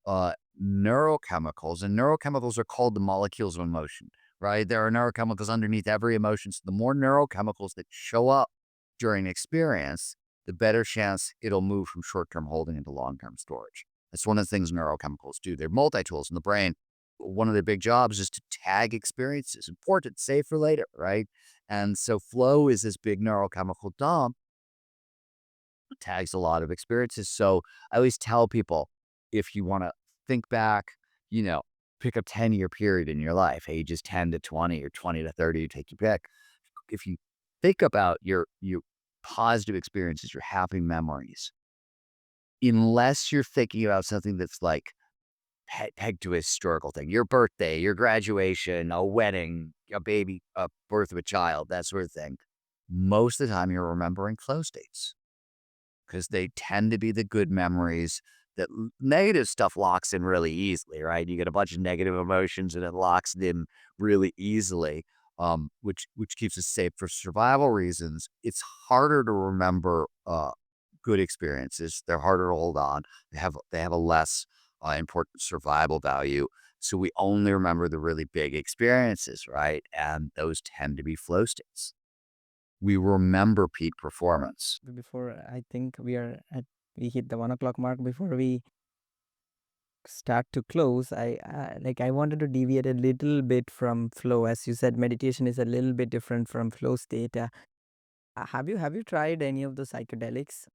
uh, neurochemicals, and neurochemicals are called the molecules of emotion, right? There are neurochemicals underneath every emotion. So the more neurochemicals that show up during experience, the better chance it'll move from short-term holding into long-term storage. That's one of the things neurochemicals do. They're multi-tools in the brain. One of their big jobs is to tag experiences, important, save for later, right? And so flow is this big neurochemical dump, tags a lot of experiences. So I always tell people if you want to think back, you know, pick a 10-year period in your life, ages 10 to 20 or 20 to 30, you take your pick. If you think about your positive experiences, your happy memories, unless you're thinking about something that's like pegged to a historical thing. Your birthday, your graduation, a wedding, a baby, a birth of a child, that sort of thing. Most of the time, you're remembering flow states because they tend to be the good memories that negative stuff locks in really easily, right? You get a bunch of negative emotions and it locks in really easily, which keeps us safe for survival reasons. It's harder to remember good experiences. They're harder to hold on. They have a less important survival value. So we only remember the really big experiences, right? And those tend to be flow states. We remember peak performance. Before I think we hit the 1 o'clock mark. Before we start to close, I wanted to deviate a little bit from flow. As you said, meditation is a little bit different from flow state. Have you tried any of the psychedelics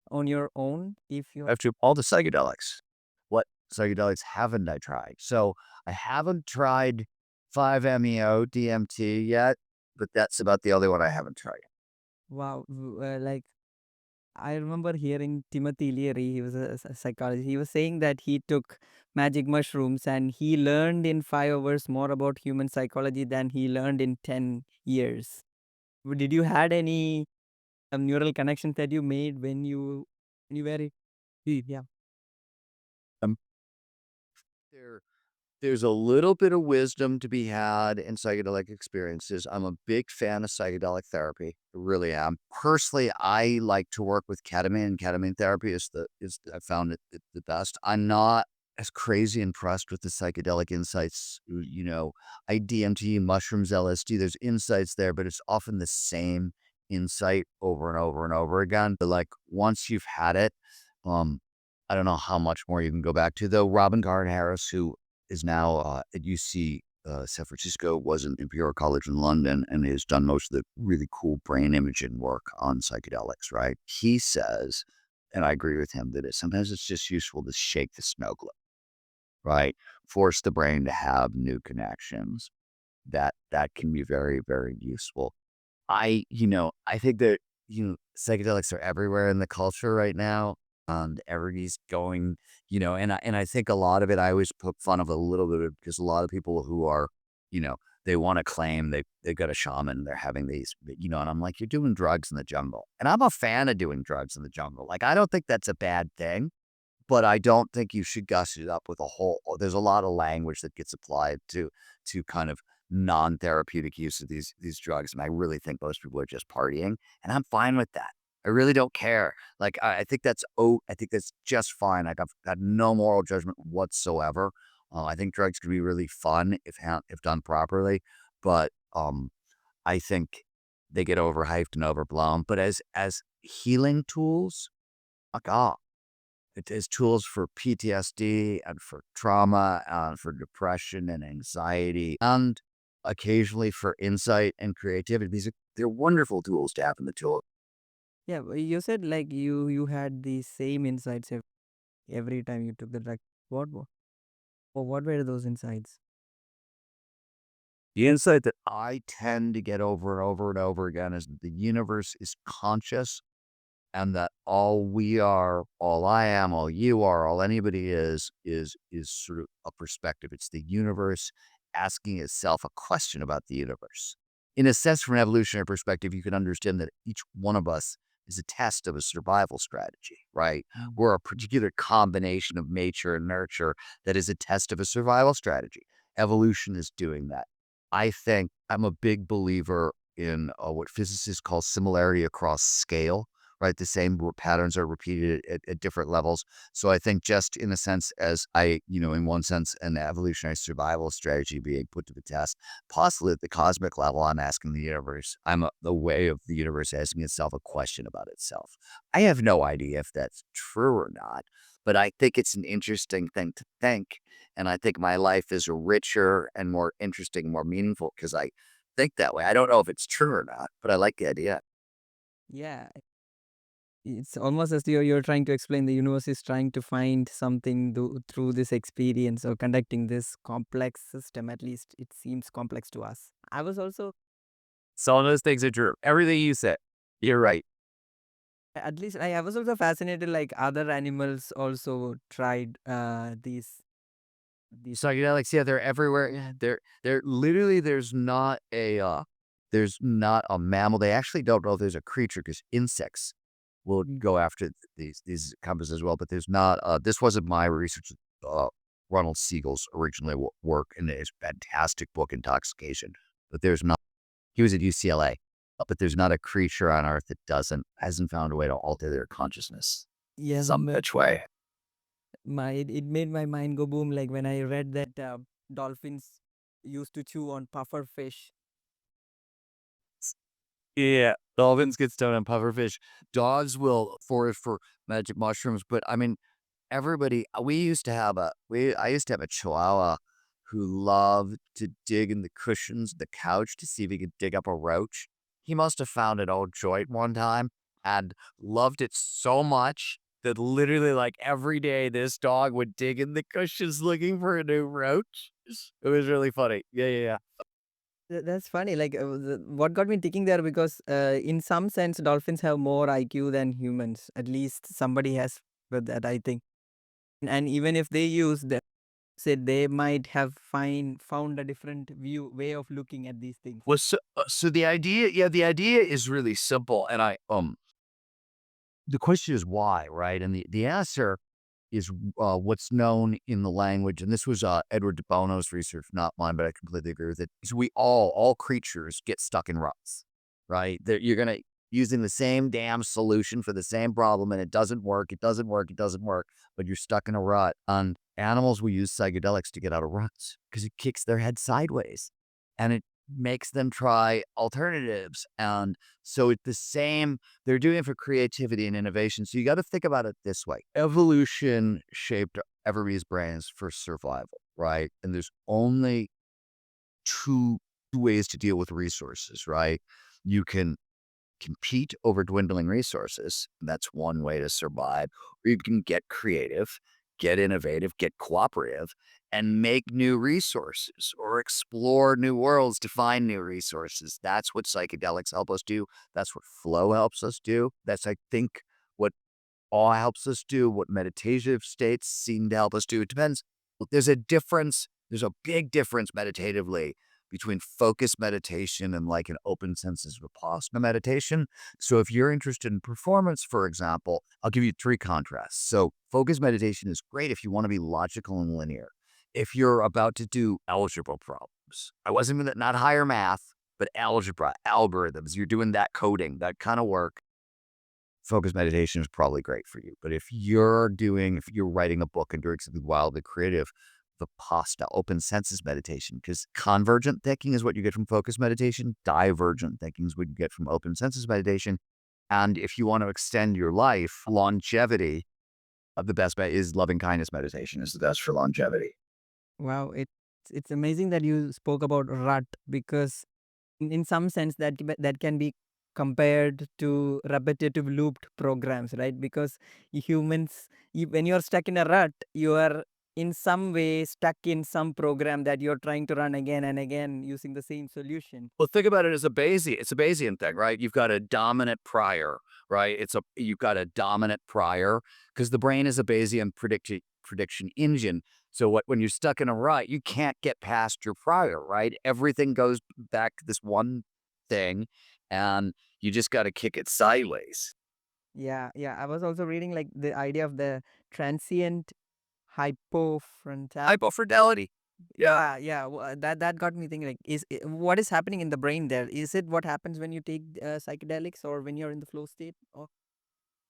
on your own? If you After all the psychedelics, what psychedelics haven't I tried? So I haven't tried 5-MeO DMT yet, but that's about the only one I haven't tried. Wow, like I remember hearing Timothy Leary, he was a psychologist. He was saying that he took magic mushrooms and he learned in 5 hours more about human psychology than he learned in 10 years. Did you had any neural connections that you made when you were yeah. Um, there There's a little bit of wisdom to be had in psychedelic experiences. I'm a big fan of psychedelic therapy. I really am. Personally, I like to work with ketamine. Ketamine therapy is I found it the best. I'm not as crazy impressed with the psychedelic insights. DMT, mushrooms, LSD. There's insights there, but it's often the same insight over and over and over again. But like once you've had it, um, I don't know how much more you can go back to. Though Robin Garden Harris, who is now at UC San Francisco, was in Imperial College in London, and has done most of the really cool brain imaging work on psychedelics, right? He says, and I agree with him, that sometimes it's just useful to shake the snow globe, right? Force the brain to have new connections. That can be very, very useful. I think that, psychedelics are everywhere in the culture right now. And everybody's going, and I think a lot of it, I always poke fun of a little bit because a lot of people who are, you know, they want to claim they've got a shaman, they're having these, and I'm like, you're doing drugs in the jungle. And I'm a fan of doing drugs in the jungle. Like, I don't think that's a bad thing, but I don't think you should gush it up with there's a lot of language that gets applied to kind of non-therapeutic use of these drugs. And I really think most people are just partying, and I'm fine with that. I really don't care. Like, I think that's just fine. Like, I've got no moral judgment whatsoever. I think drugs can be really fun if done properly, but I think they get overhyped and overblown. But as healing tools, like, it is tools for PTSD and for trauma and for depression and anxiety and occasionally for insight and creativity. They're wonderful tools to have in the tool. Yeah, you said like you had the same insights every time you took the drug. What or what were those insights? The insight that I tend to get over and over and over again is that the universe is conscious and that all we are, all I am, all you are, all anybody is sort of a perspective. It's the universe asking itself a question about the universe. In a sense, from an evolutionary perspective, you can understand that each one of us is a test of a survival strategy, right? We're a particular combination of nature and nurture that is a test of a survival strategy. Evolution is doing that. I think I'm a big believer in what physicists call similarity across scale, right? The same patterns are repeated at different levels. So I think just in a sense, in one sense, an evolutionary survival strategy being put to the test, possibly at the cosmic level, I'm asking the universe, the way of the universe asking itself a question about itself. I have no idea if that's true or not, but I think it's an interesting thing to think. And I think my life is richer and more interesting, more meaningful because I think that way. I don't know if it's true or not, but I like the idea. Yeah, it's almost as you're trying to explain the universe is trying to find something through this experience or conducting this complex system. At least it seems complex to us. I was also So all those things are true. Everything you said, you're right. at least I was also fascinated like other animals also tried these These Psychedelics, yeah, they're everywhere. Yeah, they're literally there's not a mammal. They actually don't know if there's a creature because insects will go after these compass as well. But there's not. This wasn't my research. Uh, Ronald Siegel's originally work in his fantastic book Intoxication. But there's not. He was at UCLA. But there's not a creature on Earth that hasn't found a way to alter their consciousness yes, some bitch way. it made my mind go boom like when I read that dolphins used to chew on puffer fish. Yeah, dolphins get stoned on pufferfish. Dogs will forage for magic mushrooms, but I mean, everybody. I used to have a Chihuahua who loved to dig in the cushions of the couch to see if he could dig up a roach. He must have found an old joint one time and loved it so much that literally, like every day, this dog would dig in the cushions looking for a new roach. It was really funny. Yeah, yeah, yeah. That's funny. Like, what got me thinking there because, in some sense, dolphins have more IQ than humans. At least somebody has with that, I think. And even if they use the said they might have found a different way of looking at these things. Was so the idea is really simple, and the question is why, right? And the answer is what's known in the language, and this was Edward de Bono's research, not mine, but I completely agree with it. Is we all creatures get stuck in ruts, right? That you're gonna using the same damn solution for the same problem, and it doesn't work, it doesn't work, it doesn't work, but you're stuck in a rut. And animals will use psychedelics to get out of ruts because it kicks their head sideways, and it makes them try alternatives. And so it's the same they're doing it for creativity and innovation. So you got to think about it this way. Evolution shaped everybody's brains for survival, right? And there's only two ways to deal with resources, right? You can compete over dwindling resources. That's one way to survive. Or you can get creative, get innovative, get cooperative, and make new resources or explore new worlds to find new resources. That's what psychedelics help us do. That's what flow helps us do. That's, I think, what awe helps us do, what meditative states seem to help us do. It depends. There's a difference. There's a big difference meditatively between focused meditation and like an open senses vipassana meditation. So if you're interested in performance, for example, I'll give you three contrasts. So focused meditation is great if you want to be logical and linear. If you're about to do algebra problems, I wasn't even not higher math, but algebra, algorithms, you're doing that coding, that kind of work. Focused meditation is probably great for you. But if you're writing a book and doing something wildly creative, Vipassana, open senses meditation, because convergent thinking is what you get from focused meditation. Divergent thinking is what you get from open senses meditation. And if you want to extend your life, longevity, the best bet is loving kindness meditation is the best for longevity. Wow, it's amazing that you spoke about rut because in some sense that can be compared to repetitive looped programs, right? Because humans, when you're stuck in a rut, you are in some way stuck in some program that you're trying to run again and again using the same solution. Well, think about it as it's a Bayesian thing, right? You've got a dominant prior, right? You've got a dominant prior because the brain is a Bayesian prediction engine. So when you're stuck in a rut, you can't get past your prior, right? Everything goes back to this one thing, and you just got to kick it sideways. Yeah, yeah. I was also reading like the idea of the transient hypofrontal. Hypofidelity. Yeah. Yeah. That got me thinking. Like, what is happening in the brain there? Is it what happens when you take psychedelics or when you're in the flow state? Or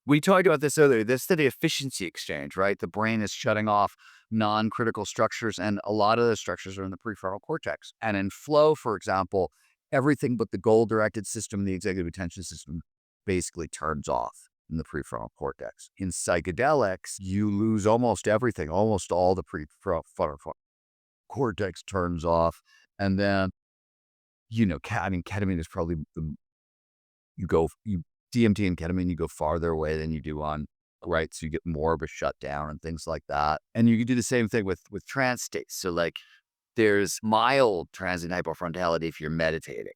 We talked about this earlier. This is the efficiency exchange, right? The brain is shutting off non-critical structures, and a lot of the structures are in the prefrontal cortex. And in flow, for example, everything but the goal-directed system, the executive attention system, basically turns off in the prefrontal cortex. In psychedelics, you lose almost everything. Almost all the prefrontal cortex turns off. And then, ketamine is probably you DMT and ketamine, you go farther away than you do on, right? So you get more of a shutdown and things like that. And you can do the same thing with trance states. So like there's mild transient hypofrontality if you're meditating.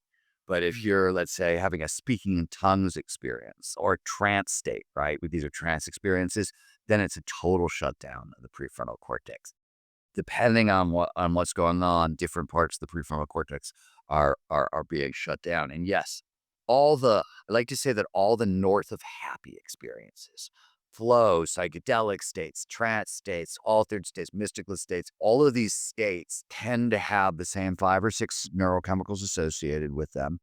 But if you're, let's say, having a speaking in tongues experience or a trance state, right? These are trance experiences, then it's a total shutdown of the prefrontal cortex. depending on what's going on, different parts of the prefrontal cortex are being shut down. And yes, I like to say that all the north of happy experiences, flow, psychedelic states, trance states, altered states, mystical states, all of these states tend to have the same 5 or 6 neurochemicals associated with them: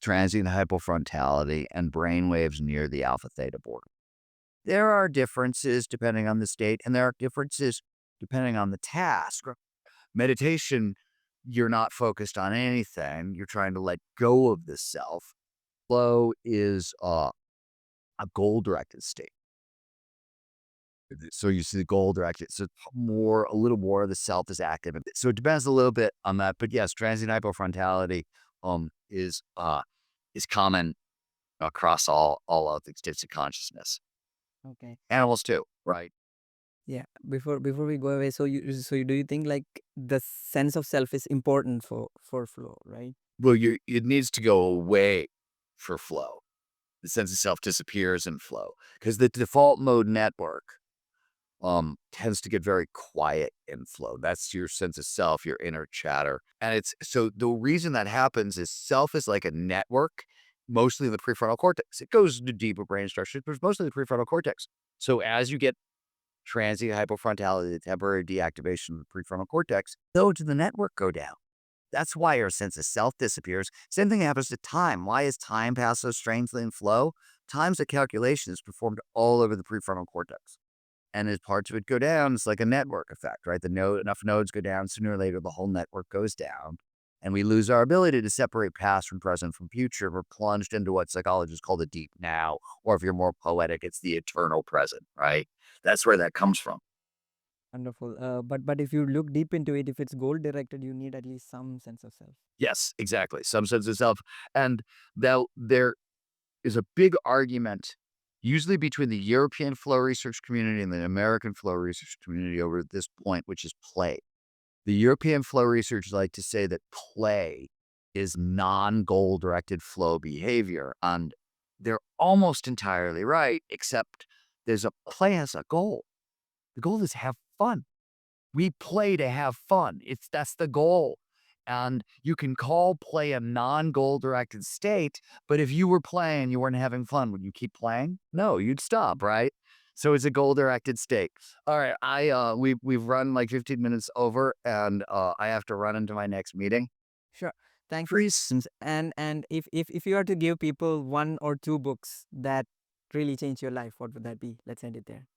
transient hypofrontality and brain waves near the alpha theta border. There are differences depending on the state, and there are differences depending on the task. Meditation, you're not focused on anything. You're trying to let go of the self. Flow is a goal-directed state. So you see the goal-directed. So a little more of the self is active. So it depends a little bit on that. But yes, transient hypofrontality is common across all of the states of consciousness. Okay. Animals too, right? Yeah. Before we go away, so do you think like the sense of self is important for flow, right? Well, it needs to go away for flow. The sense of self disappears in flow because the default mode network tends to get very quiet in flow. That's your sense of self, your inner chatter. And it's so the reason that happens is self is like a network, mostly in the prefrontal cortex. It goes into deeper brain structures, but it's mostly the prefrontal cortex. So as you get transient hypofrontality, the temporary deactivation of the prefrontal cortex, nodes in the network go down. That's why your sense of self disappears. Same thing happens to time. Why is time pass so strangely in flow? Time's a calculation that's performed all over the prefrontal cortex. And as parts of it go down, it's like a network effect, right? Enough nodes go down, sooner or later, the whole network goes down. And we lose our ability to separate past from present from future. We're plunged into what psychologists call the deep now, or if you're more poetic, it's the eternal present, right? That's where that comes from. Wonderful. But if you look deep into it, if it's goal directed, you need at least some sense of self. Yes, exactly. Some sense of self. And there is a big argument, usually between the European flow research community and the American flow research community over this point, which is play. The European flow researchers like to say that play is non-goal directed flow behavior. And they're almost entirely right, except play has a goal. The goal is have fun. We play to have fun. That's the goal. And you can call play a non-goal directed state, but if you were playing, you weren't having fun, would you keep playing? No, you'd stop, right? So it's a goal directed state. All right, we've run like 15 minutes over, and I have to run into my next meeting. Sure. Thank you. Freeze. And if you are to give people 1 or 2 books that really changed your life, what would that be? Let's end it there.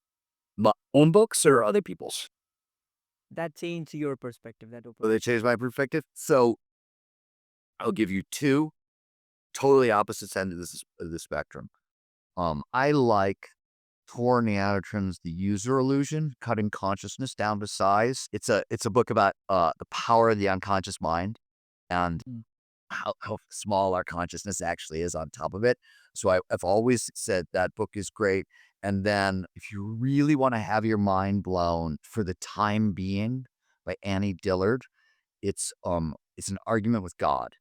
My own books or other people's? That changed your perspective. That Will opened. they change my perspective? So I'll give you 2 totally opposite ends of the spectrum. I like Tor Neatertron's The User Illusion, Cutting Consciousness Down to Size. It's a book about the power of the unconscious mind and Mm. how small our consciousness actually is on top of it. So I've always said that book is great. And then if you really want to have your mind blown for the time being, by Annie Dillard, it's an argument with God.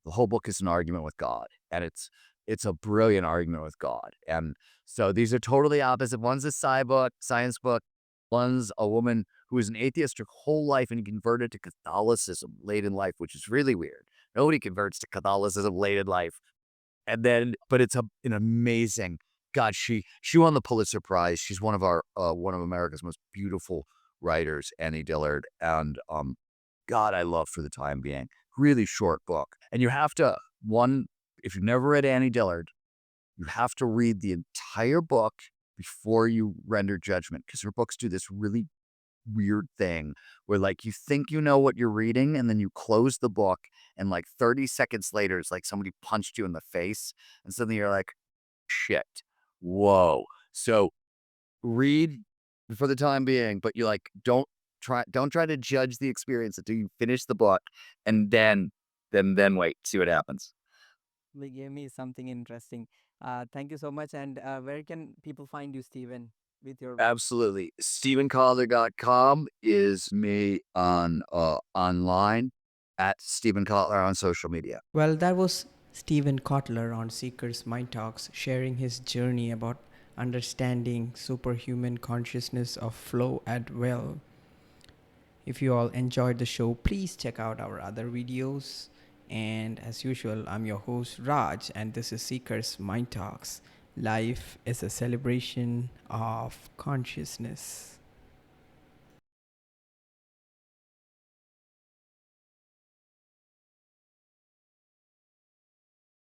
The whole book is an argument with God, and it's a brilliant argument with God. And so these are totally opposite. One's a science book. One's a woman who was an atheist her whole life and converted to Catholicism late in life, which is really weird. Nobody converts to Catholicism late in life. And then, but it's an amazing. God, she won the Pulitzer Prize. She's one of America's most beautiful writers, Annie Dillard, and God, I love For the Time Being. Really short book. And you have to, if you've never read Annie Dillard, you have to read the entire book before you render judgment, because her books do this really weird thing where like you think you know what you're reading and then you close the book and like 30 seconds later it's like somebody punched you in the face and suddenly you're like, shit, whoa. So read For the Time Being, but you like don't try to judge the experience until you finish the book, and then wait, see what happens. They gave me something interesting. Thank you so much. And where can people find you, Stephen, with your Absolutely. StephenKotler.com is me on online, at Stephen Kotler on social media. Well, that was Stephen Kotler on Seeker's Mind Talks, sharing his journey about understanding superhuman consciousness of flow at will. If you all enjoyed the show, please check out our other videos. And as usual, I'm your host Raj, and this is Seeker's Mind Talks. Life is a celebration of consciousness.